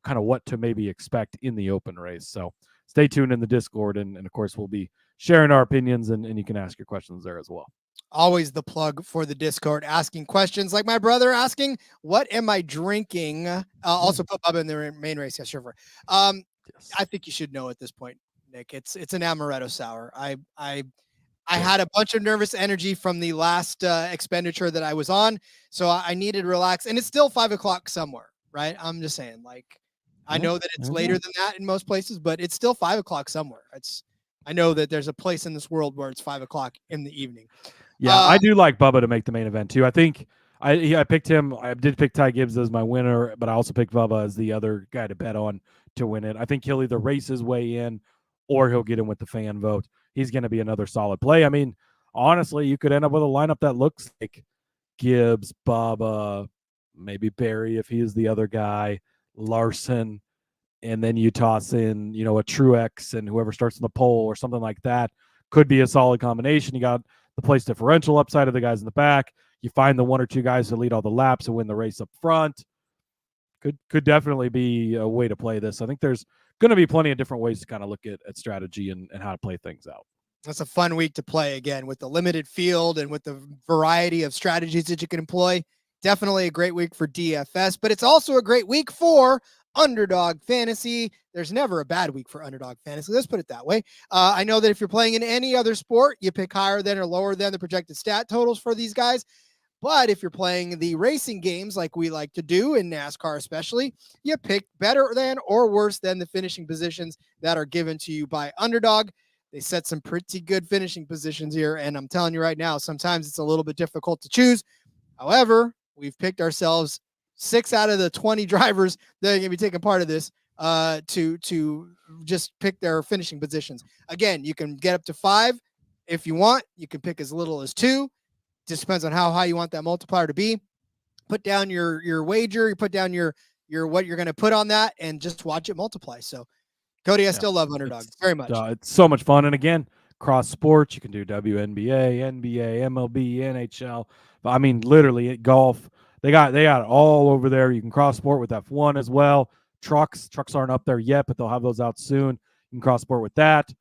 kind of what to maybe expect in the open race. So stay tuned in the Discord. And of course, we'll be sharing our opinions, and you can ask your questions there as well. Always the plug for the Discord, asking questions like my brother asking, what am I drinking? Also put Bubba in the main race. Yes, sure. Yes. I think you should know at this point, Nick. It's an amaretto sour. I had a bunch of nervous energy from the last expenditure that I was on, so I needed to relax. And it's still 5 o'clock somewhere, right? I'm just saying, like, I know that it's later than that in most places, but it's still 5 o'clock somewhere. I know that there's a place in this world where it's 5 o'clock in the evening. Yeah, I do like Bubba to make the main event too. I think I picked him. I did pick Ty Gibbs as my winner, but I also picked Bubba as the other guy to bet on to win it. I think he'll either race his way in or he'll get in with the fan vote. He's going to be another solid play. I mean, honestly, you could end up with a lineup that looks like Gibbs, Bubba, maybe Barry if he is the other guy, Larson, and then you toss in, a Truex and whoever starts in the pole or something like that. Could be a solid combination. You got the place differential upside of the guys in the back. You find the 1 or 2 guys who lead all the laps and win the race up front. Could definitely be a way to play this. I think there's going to be plenty of different ways to kind of look at strategy and how to play things out. That's a fun week to play again with the limited field and with the variety of strategies that you can employ. Definitely a great week for DFS, but it's also a great week for Underdog Fantasy. There's never a bad week for Underdog Fantasy. Let's put it that way. I know that if you're playing in any other sport, you pick higher than or lower than the projected stat totals for these guys. But if you're playing the racing games like we like to do in NASCAR especially, you pick better than or worse than the finishing positions that are given to you by Underdog. They set some pretty good finishing positions here, and I'm telling you right now, sometimes it's a little bit difficult to choose. However, we've picked ourselves 6 out of the 20 drivers that are going to be taking part of this to just pick their finishing positions. Again, you can get up to 5 if you want. You can pick as little as 2. Just depends on how high you want that multiplier to be. Put down your wager. You put down your what you're going to put on that, and just watch it multiply. So, Cody, I still love Underdog very much. It's so much fun, and again, cross sports. You can do WNBA, NBA, MLB, NHL. I mean, literally, golf. They got it all over there. You can cross sport with F1 as well. Trucks aren't up there yet, but they'll have those out soon. You can cross sport with that.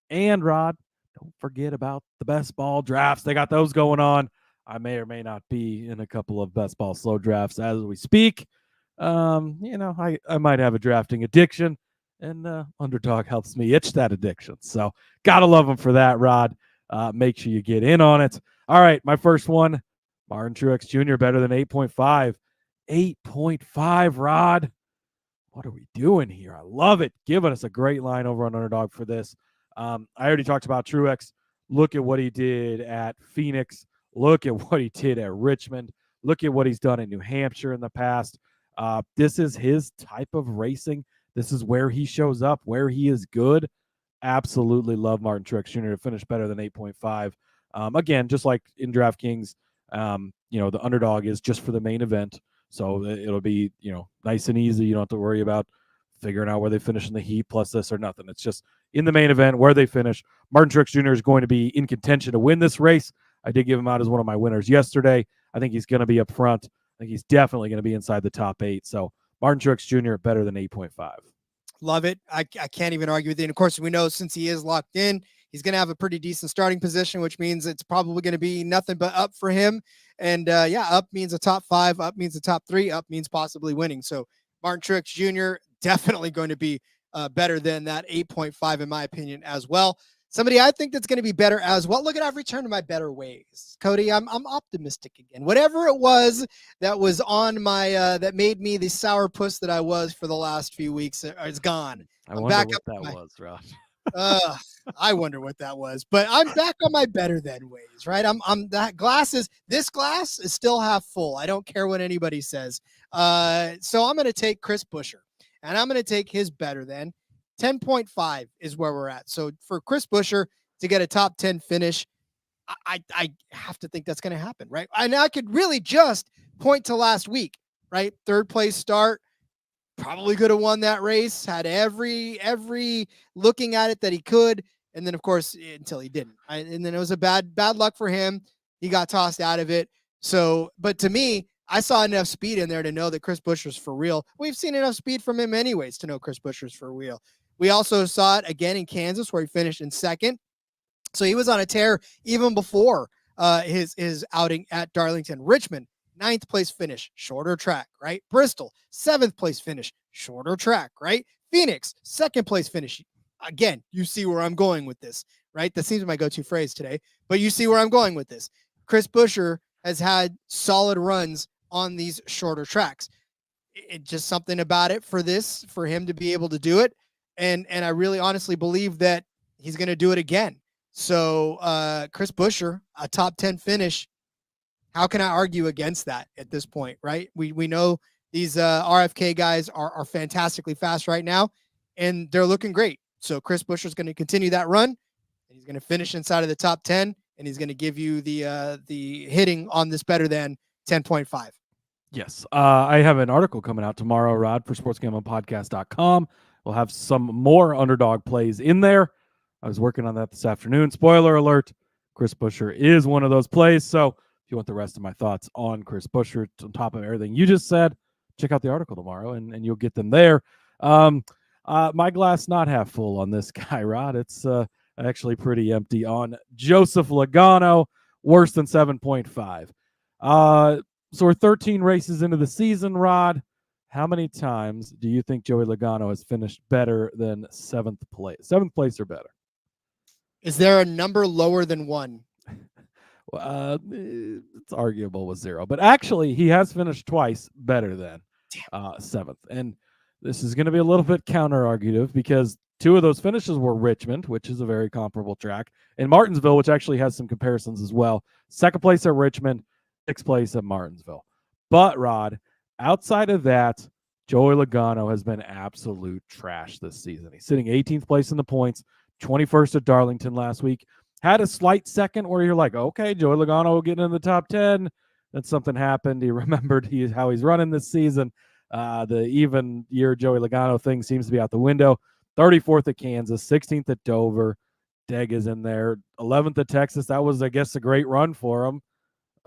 And Rod, don't forget about the best ball drafts. They got those going on. I may or may not be in a couple of best ball slow drafts as we speak. I might have a drafting addiction, and Underdog helps me itch that addiction. So gotta love them for that, Rod. Make sure you get in on it. All right, my first one, Martin Truex Jr. better than 8.5. 8.5, Rod. What are we doing here? I love it. Giving us a great line over on Underdog for this. I already talked about Truex. Look at what he did at Phoenix. Look at what he did at Richmond. Look at what he's done in New Hampshire in the past. This is his type of racing. This is where he shows up, where he is good. Absolutely love Martin Truex Jr. to finish better than 8.5. Again, just like in DraftKings, the Underdog is just for the main event. So it'll be, nice and easy. You don't have to worry about figuring out where they finish in the heat plus this or nothing. It's just in the main event where they finish. Martin Truex Jr. is going to be in contention to win this race. I did give him out as one of my winners yesterday. I think he's going to be up front. I think he's definitely going to be inside the top 8. So Martin Truex Jr. better than 8.5. Love it. I can't even argue with it. And of course, we know since he is locked in, he's going to have a pretty decent starting position, which means it's probably going to be nothing but up for him. And up means a top 5, up means a top 3, up means possibly winning. So Martin Truex Jr. definitely going to be better than that 8.5 in my opinion as well. Somebody I think that's going to be better as well. Look at, I've returned to my better ways, Cody. I'm optimistic again. Whatever it was that was on my that made me the sourpuss that I was for the last few weeks is gone. I wonder back what that was, Ross. I wonder what that was, but I'm back on my better than ways, right? This glass is still half full. I don't care what anybody says. So I'm going to take Chris Buescher, and I'm going to take his better than. 10.5 is where we're at. So for Chris Buescher to get a top 10 finish, I have to think that's going to happen, right? And I could really just point to last week, right? 3rd place start, probably could have won that race, had every looking at it that he could. And then of course, until he didn't, and then it was a bad luck for him. He got tossed out of it. So, but to me, I saw enough speed in there to know that Chris Buescher's for real. We've seen enough speed from him anyways to know Chris Buescher's for real. We also saw it again in Kansas where he finished in 2nd. So he was on a tear even before his outing at Darlington. Richmond, 9th place finish, shorter track, right? Bristol, 7th place finish, shorter track, right? Phoenix, 2nd place finish. Again, you see where I'm going with this, right? That seems my go-to phrase today, but you see where I'm going with this. Chris Buescher has had solid runs on these shorter tracks. it just something about it for him to be able to do it. And I really honestly believe that he's going to do it again. So Chris Buescher, a top 10 finish. How can I argue against that at this point, right? We know these RFK guys are fantastically fast right now, and they're looking great. So Chris Buescher is going to continue that run, and he's going to finish inside of the top 10, and he's going to give you the hitting on this better than 10.5. Yes. I have an article coming out tomorrow, Rod, for sportsgamblingpodcast.com. We'll have some more underdog plays in there. I was working on that this afternoon. Spoiler alert, Chris Buescher is one of those plays. So if you want the rest of my thoughts on Chris Buescher on top of everything you just said, check out the article tomorrow, and you'll get them there. My glass not half full on this guy, Rod. It's actually pretty empty on Joseph Logano, worse than 7.5. So we're 13 races into the season, Rod. How many times do you think Joey Logano has finished better than seventh place? Seventh place or better? Is there a number lower than 1? It's arguable with 0, but actually he has finished twice better than seventh. And this is going to be a little bit counter-argumentative because 2 of those finishes were Richmond, which is a very comparable track, and Martinsville, which actually has some comparisons as well. Second place at Richmond, 6th place at Martinsville. But, Rod, outside of that, Joey Logano has been absolute trash this season. He's sitting 18th place in the points, 21st at Darlington last week. Had a slight second where you're like, okay, Joey Logano will get in the top 10. Then something happened. He remembered how he's running this season. The even year Joey Logano thing seems to be out the window. 34th at Kansas, 16th at Dover. Deg is in there. 11th at Texas. That was, I guess, a great run for him.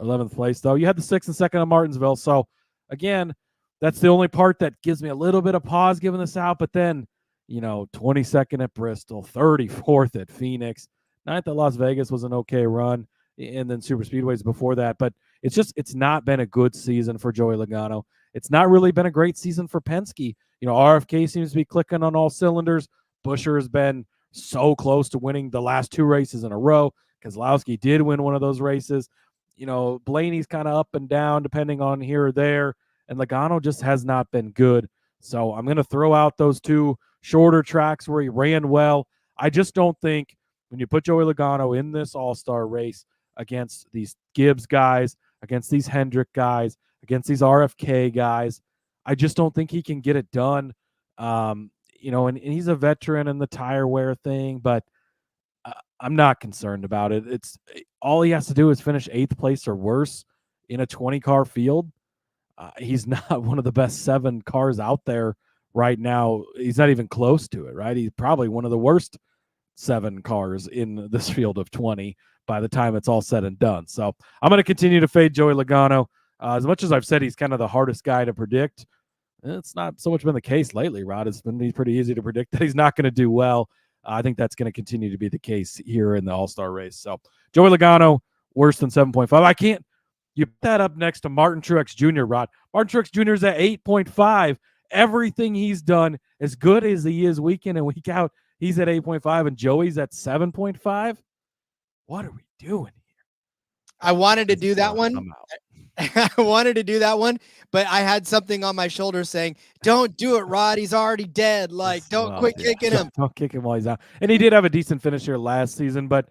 11th place, though. You had the 6th and 2nd at Martinsville. So, again, that's the only part that gives me a little bit of pause giving this out. But then, 22nd at Bristol, 34th at Phoenix, 9th at Las Vegas was an okay run, and then super speedways before that. But it's not been a good season for Joey Logano. It's not really been a great season for Penske. RFK seems to be clicking on all cylinders. Buescher has been so close to winning the last 2 races in a row. Keselowski did win one of those races. Blaney's kind of up and down depending on here or there, and Logano just has not been good. So I'm going to throw out those 2 shorter tracks where he ran well. I just don't think when you put Joey Logano in this all-star race against these Gibbs guys, against these Hendrick guys, against these RFK guys, I just don't think he can get it done. And he's a veteran in the tire wear thing, but I'm not concerned about it. It's all he has to do is finish 8th place or worse in a 20-car field. He's not one of the best 7 cars out there right now. He's not even close to it, right? He's probably one of the worst 7 cars in this field of 20 by the time it's all said and done. So I'm going to continue to fade Joey Logano. As much as I've said he's kind of the hardest guy to predict, it's not so much been the case lately, Rod. It's been pretty easy to predict that he's not going to do well. I think that's going to continue to be the case here in the All-Star race. So Joey Logano, worse than 7.5. I can't. You put that up next to Martin Truex Jr., Rod. Martin Truex Jr. is at 8.5. Everything he's done, as good as he is week in and week out, he's at 8.5, and Joey's at 7.5. What are we doing here? I wanted to do that one. I wanted to do that one, but I had something on my shoulder saying, don't do it, Rod. He's already dead. Like, don't quit kicking him. Don't kick him while he's out. And he did have a decent finish here last season, but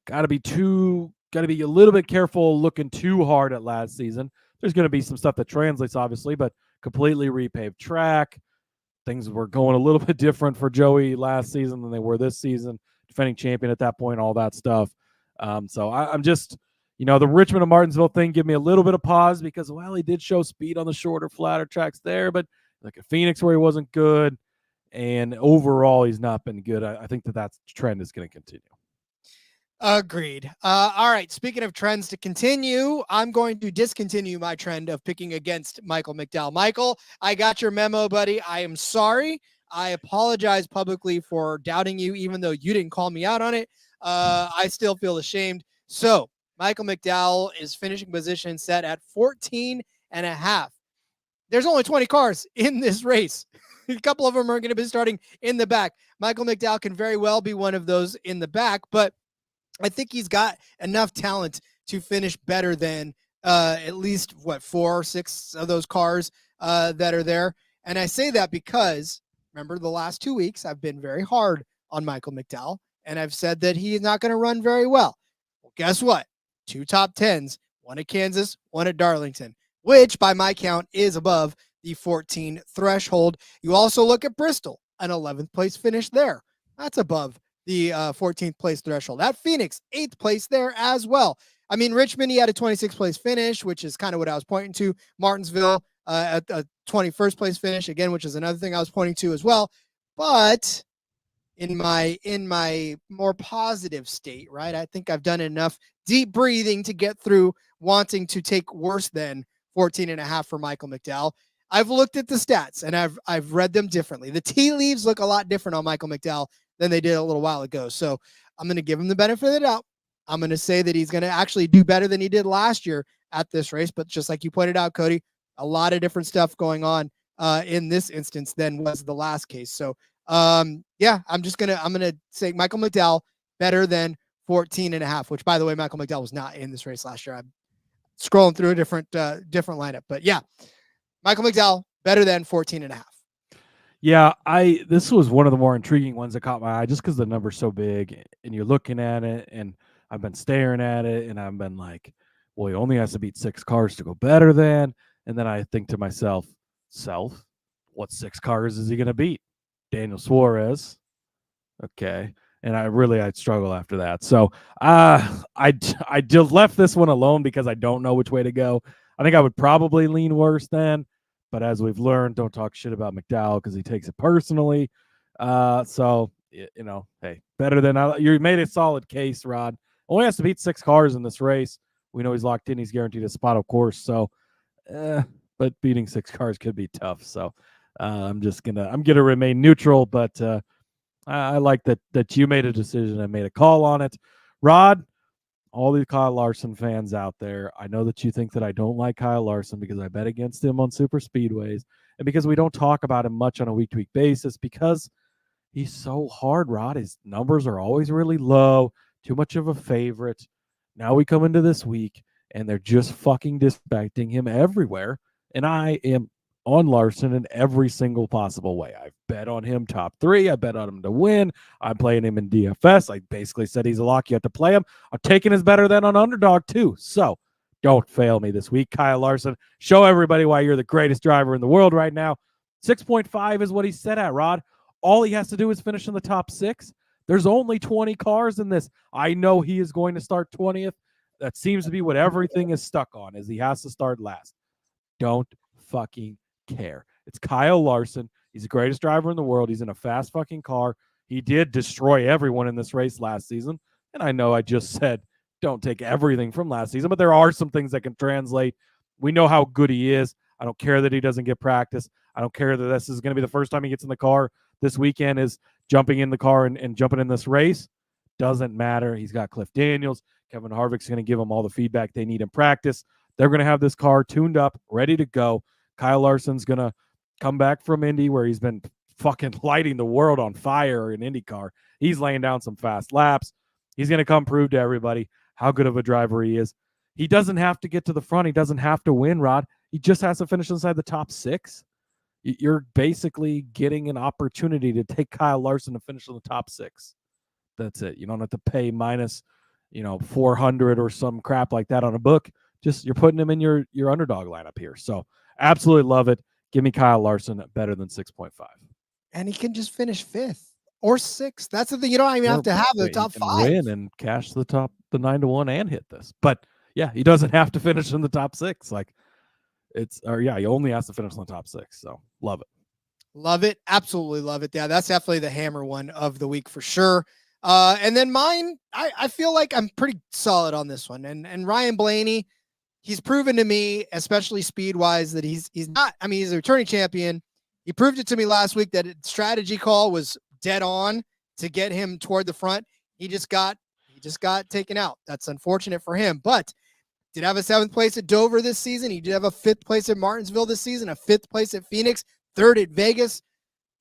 got to be a little bit careful looking too hard at last season. There's going to be some stuff that translates, obviously, but completely repaved track. Things were going a little bit different for Joey last season than they were this season. Defending champion at that point, all that stuff. So I'm just... the Richmond and Martinsville thing give me a little bit of pause because, well, he did show speed on the shorter, flatter tracks there, but like at Phoenix where he wasn't good, and overall he's not been good. I think that trend is going to continue. Agreed. All right. Speaking of trends to continue, I'm going to discontinue my trend of picking against Michael McDowell. Michael, I got your memo, buddy. I am sorry. I apologize publicly for doubting you, even though you didn't call me out on it. I still feel ashamed. So, Michael McDowell is finishing position set at 14.5. There's only 20 cars in this race. A couple of them are going to be starting in the back. Michael McDowell can very well be one of those in the back, but I think he's got enough talent to finish better than at least 4 or 6 of those cars. that are there. And I say that because, remember, the last 2 weeks, I've been very hard on Michael McDowell, and I've said that he is not going to run very well. Well, guess what? 2 top 10s, one at Kansas, one at Darlington, which by my count is above the 14 threshold. You also look at Bristol, an 11th place finish there. That's above the 14th place threshold. At Phoenix, 8th place there as well. I mean, Richmond, he had a 26th place finish, which is kind of what I was pointing to. Martinsville, at a 21st place finish, again, which is another thing I was pointing to as well. But in my more positive state, right, I think I've done enough deep breathing to get through wanting to take worse than 14.5 for Michael McDowell. I've looked at the stats and I've read them differently. The tea leaves look a lot different on Michael McDowell than they did a little while ago. So I'm going to give him the benefit of the doubt. I'm going to say that he's going to actually do better than he did last year at this race. But just like you pointed out, Cody, a lot of different stuff going on in this instance than was the last case. So yeah, I'm going to say Michael McDowell better than 14.5, which, by the way, Michael McDowell was not in this race last year. I'm scrolling through a different lineup, but yeah, Michael McDowell better than 14.5. Yeah, this was one of the more intriguing ones that caught my eye just because the number's so big and you're looking at it, and I've been staring at it and I've been like, well, he only has to beat 6 cars to go better than. And then I think to myself, what 6 cars is he going to beat? Daniel Suarez. Okay. And I'd struggle after that. So I just left this one alone because I don't know which way to go. I think I would probably lean worse than, but as we've learned, don't talk shit about McDowell because he takes it personally. So, hey, better than you made a solid case, Rod. Only has to beat 6 cars in this race. We know he's locked in. He's guaranteed a spot, of course. So, but beating 6 cars could be tough. So I'm gonna remain neutral, but I like that you made a decision and made a call on it. Rod, all the Kyle Larson fans out there, I know that you think that I don't like Kyle Larson because I bet against him on super speedways and because we don't talk about him much on a week-to-week basis because he's so hard, Rod. His numbers are always really low, too much of a favorite. Now we come into this week and they're just fucking disrespecting him everywhere. And I am on Larson in every single possible way. I've bet on him top 3. I bet on him to win. I'm playing him in DFS. I basically said he's a lock. You have to play him. I'm taking his better than on underdog too. So don't fail me this week. Kyle Larson, show everybody why you're the greatest driver in the world right now. 6.5 is what he's set at, Rod. All he has to do is finish in the top 6. There's only 20 cars in this. I know he is going to start 20th. That seems to be what everything is stuck on, is he has to start last. Don't fucking care. It's Kyle Larson. He's the greatest driver in the world. He's in a fast fucking car. He did destroy everyone in this race last season. And I know I just said don't take everything from last season, but there are some things that can translate. We know how good he is. I don't care that he doesn't get practice. I don't care that this is going to be the first time he gets in the car this weekend is jumping in the car and jumping in this race. Doesn't matter. He's got Cliff Daniels. Kevin Harvick's going to give him all the feedback they need in practice. They're going to have this car tuned up, ready to go. Kyle Larson's going to come back from Indy where he's been fucking lighting the world on fire in IndyCar. He's laying down some fast laps. He's going to come prove to everybody how good of a driver he is. He doesn't have to get to the front. He doesn't have to win, Rod. He just has to finish inside the top 6. You're basically getting an opportunity to take Kyle Larson to finish in the top 6. That's it. You don't have to pay minus, 400 or some crap like that on a book. Just you're putting him in your underdog lineup here. So absolutely love it. Give me Kyle Larson better than 6.5. And he can just finish 5th or 6th. That's the thing. You don't even have to have the top 5. Win and cash the 9-1 and hit this. But yeah, he doesn't have to finish in the top 6. He only has to finish in the top 6. So love it. Love it. Absolutely love it. Yeah, that's definitely the hammer one of the week for sure. And then mine, I feel like I'm pretty solid on this one. And Ryan Blaney, he's proven to me, especially speed-wise, that he's not, he's a returning champion. He proved it to me last week that strategy call was dead on to get him toward the front. He just got taken out. That's unfortunate for him, but did have a 7th place at Dover this season. He did have a 5th place at Martinsville this season, a 5th place at Phoenix, 3rd at Vegas.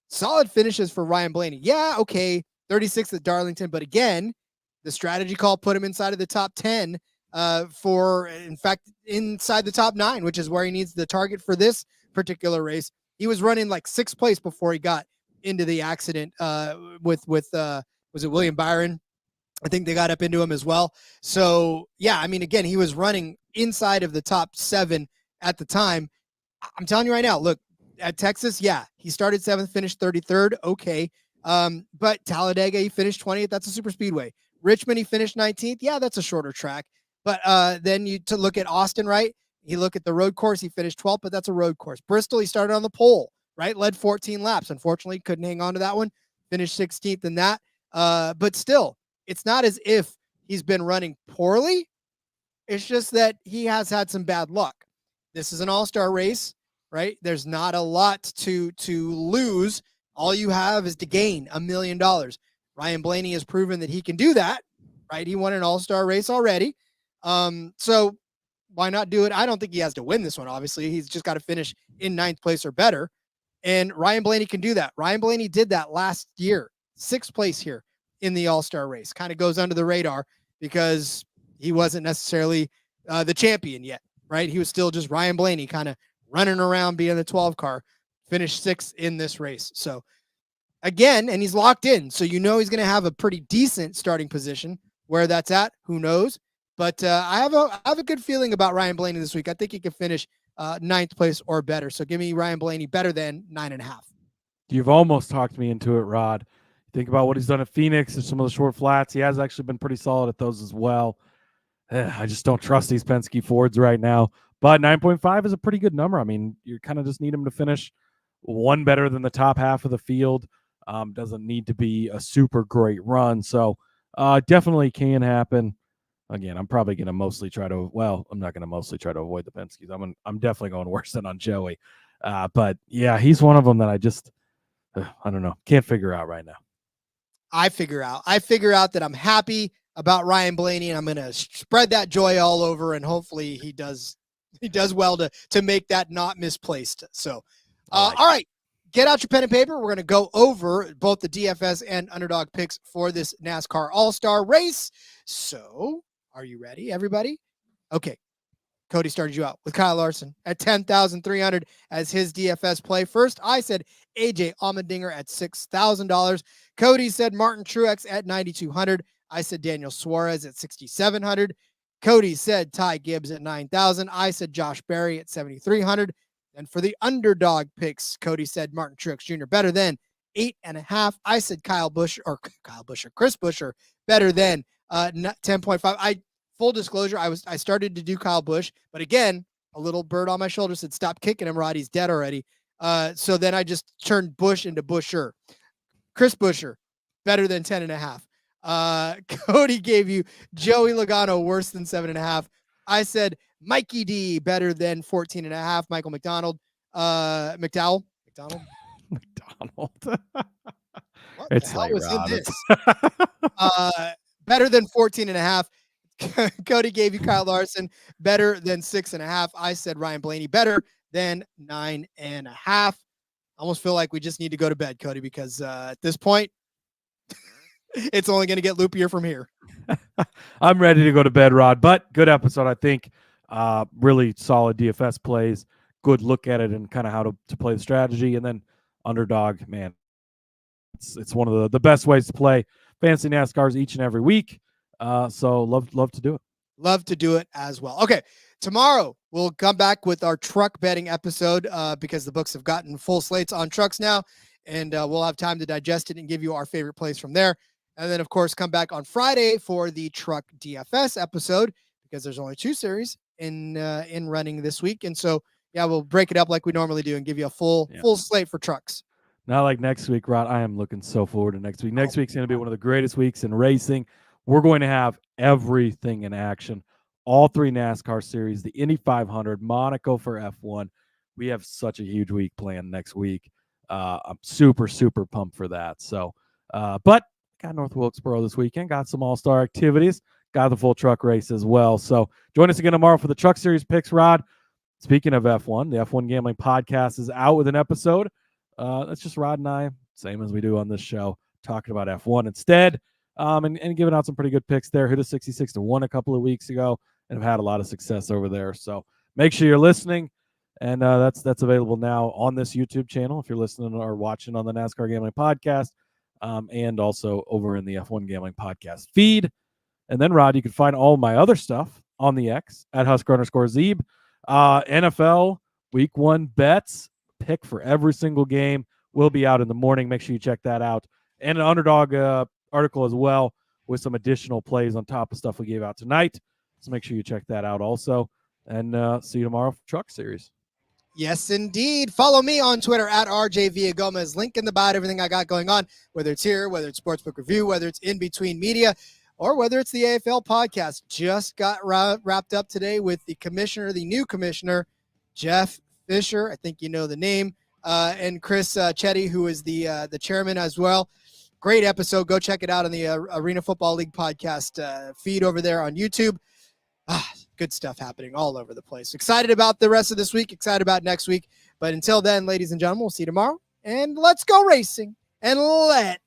Solid finishes for Ryan Blaney. Yeah, okay, 36th at Darlington, but again, the strategy call put him inside of the top 10 inside the top 9, which is where he needs the target for this particular race. He was running like 6th place before he got into the accident with was it William Byron? I think they got up into him as well. So, yeah, I mean, again, he was running inside of the top 7 at the time. I'm telling you right now, look, at Texas, yeah, he started 7th, finished 33rd. Okay. But Talladega, he finished 20th. That's a super speedway. Richmond, he finished 19th. Yeah, that's a shorter track. But then you to look at Austin, right? You look at the road course, he finished 12th, but that's a road course. Bristol, he started on the pole, right? Led 14 laps. Unfortunately, couldn't hang on to that one. Finished 16th in that. But still, it's not as if he's been running poorly. It's just that he has had some bad luck. This is an all-star race, right? There's not a lot to lose. All you have is to gain $1 million. Ryan Blaney has proven that he can do that, right? He won an all-star race already. So why not do it? I don't think he has to win this one, obviously. He's just got to finish in 9th place or better. And Ryan Blaney can do that. Ryan Blaney did that last year, 6th place here in the all-star race. Kind of goes under the radar because he wasn't necessarily the champion yet, right? He was still just Ryan Blaney kind of running around being the 12 car, finished 6th in this race. So again, and he's locked in. So you know he's going to have a pretty decent starting position. Where that's at, who knows? But I have a good feeling about Ryan Blaney this week. I think he can finish 9th place or better. So give me Ryan Blaney better than 9.5. You've almost talked me into it, Rod. Think about what he's done at Phoenix and some of the short flats. He has actually been pretty solid at those as well. I just don't trust these Penske Fords right now. But 9.5 is a pretty good number. I mean, you kind of just need him to finish one better than the top half of the field. Doesn't need to be a super great run. So definitely can happen. Again, I'm probably going to mostly try to, well, I'm not going to mostly try to avoid the Penske's. I'm definitely going worse than on Joey. But yeah, he's one of them that I just, I don't know, can't figure out right now. I figure out that I'm happy about Ryan Blaney, and I'm going to spread that joy all over, and hopefully he does well to make that not misplaced. So, all right, get out your pen and paper. We're going to go over both the DFS and underdog picks for this NASCAR All-Star Race. So, are you ready, everybody? Okay. Cody started you out with Kyle Larson at 10,300 as his DFS play. First, I said AJ Allmendinger at $6,000. Cody said Martin Truex at 9,200. I said Daniel Suarez at 6,700. Cody said Ty Gibbs at 9,000. I said Josh Berry at 7,300. And for the underdog picks, Cody said Martin Truex Jr. better than 8.5. I said Chris Buescher better than 10.5. Full disclosure, I started to do Kyle Busch, but again, a little bird on my shoulder said, stop kicking him, Rod. He's dead already. So then I just turned Busch into Buescher. Chris Buescher, better than 10.5. Cody gave you Joey Logano worse than 7.5. I said Mikey D better than 14.5. Michael McDowell. It's like better than 14.5. Cody gave you Kyle Larson better than 6.5. I said Ryan Blaney better than 9.5. I almost feel like we just need to go to bed, Cody, because at this point, it's only going to get loopier from here. I'm ready to go to bed, Rod, but good episode, I think. Really solid DFS plays, good look at it and kind of how to play the strategy. And then underdog, man, it's one of the best ways to play fantasy NASCARs each and every week. So love to do it. Love to do it as well. Okay. Tomorrow we'll come back with our truck betting episode because the books have gotten full slates on trucks now, and we'll have time to digest it and give you our favorite plays from there. And then of course, come back on Friday for the truck DFS episode because there's only 2 series in running this week. And so, yeah, we'll break it up like we normally do and give you a full slate for trucks. Not like next week, Rod. I am looking so forward to next week. Next week's going to be one of the greatest weeks in racing. We're going to have everything in action. All 3 NASCAR series, the Indy 500, Monaco for F1. We have such a huge week planned next week. I'm super, super pumped for that. So, but got North Wilkesboro this weekend, got some all-star activities, got the full truck race as well. So join us again tomorrow for the truck series picks, Rod. Speaking of F1, the F1 Gambling Podcast is out with an episode. That's just Rod and I, same as we do on this show, talking about F1 instead. And giving out some pretty good picks there. Hit a 66-1 a couple of weeks ago and have had a lot of success over there. So make sure you're listening And that's available now on this YouTube channel if you're listening or watching on the NASCAR Gambling Podcast, and also over in the F1 Gambling Podcast feed. And then, Rod, you can find all my other stuff on the X at Husker_Zeeb. NFL Week 1 bets, pick for every single game, will be out in the morning. Make sure you check that out. And an Underdog article as well with some additional plays on top of stuff we gave out tonight. So make sure you check that out also. And see you tomorrow for Truck Series. Yes, indeed. Follow me on Twitter at RJ Villagomez. Link in the bio, everything I got going on, whether it's here, whether it's Sportsbook Review, whether it's In Between Media, or whether it's the AFL podcast. Just got wrapped up today with the new commissioner, Jeff Fisher. I think you know the name. And Chris Chetty, who is the chairman as well. Great episode. Go check it out on the Arena Football League podcast feed over there on YouTube. Good stuff happening all over the place. Excited about the rest of this week. Excited about next week. But until then, ladies and gentlemen, we'll see you tomorrow. And let's go racing. And let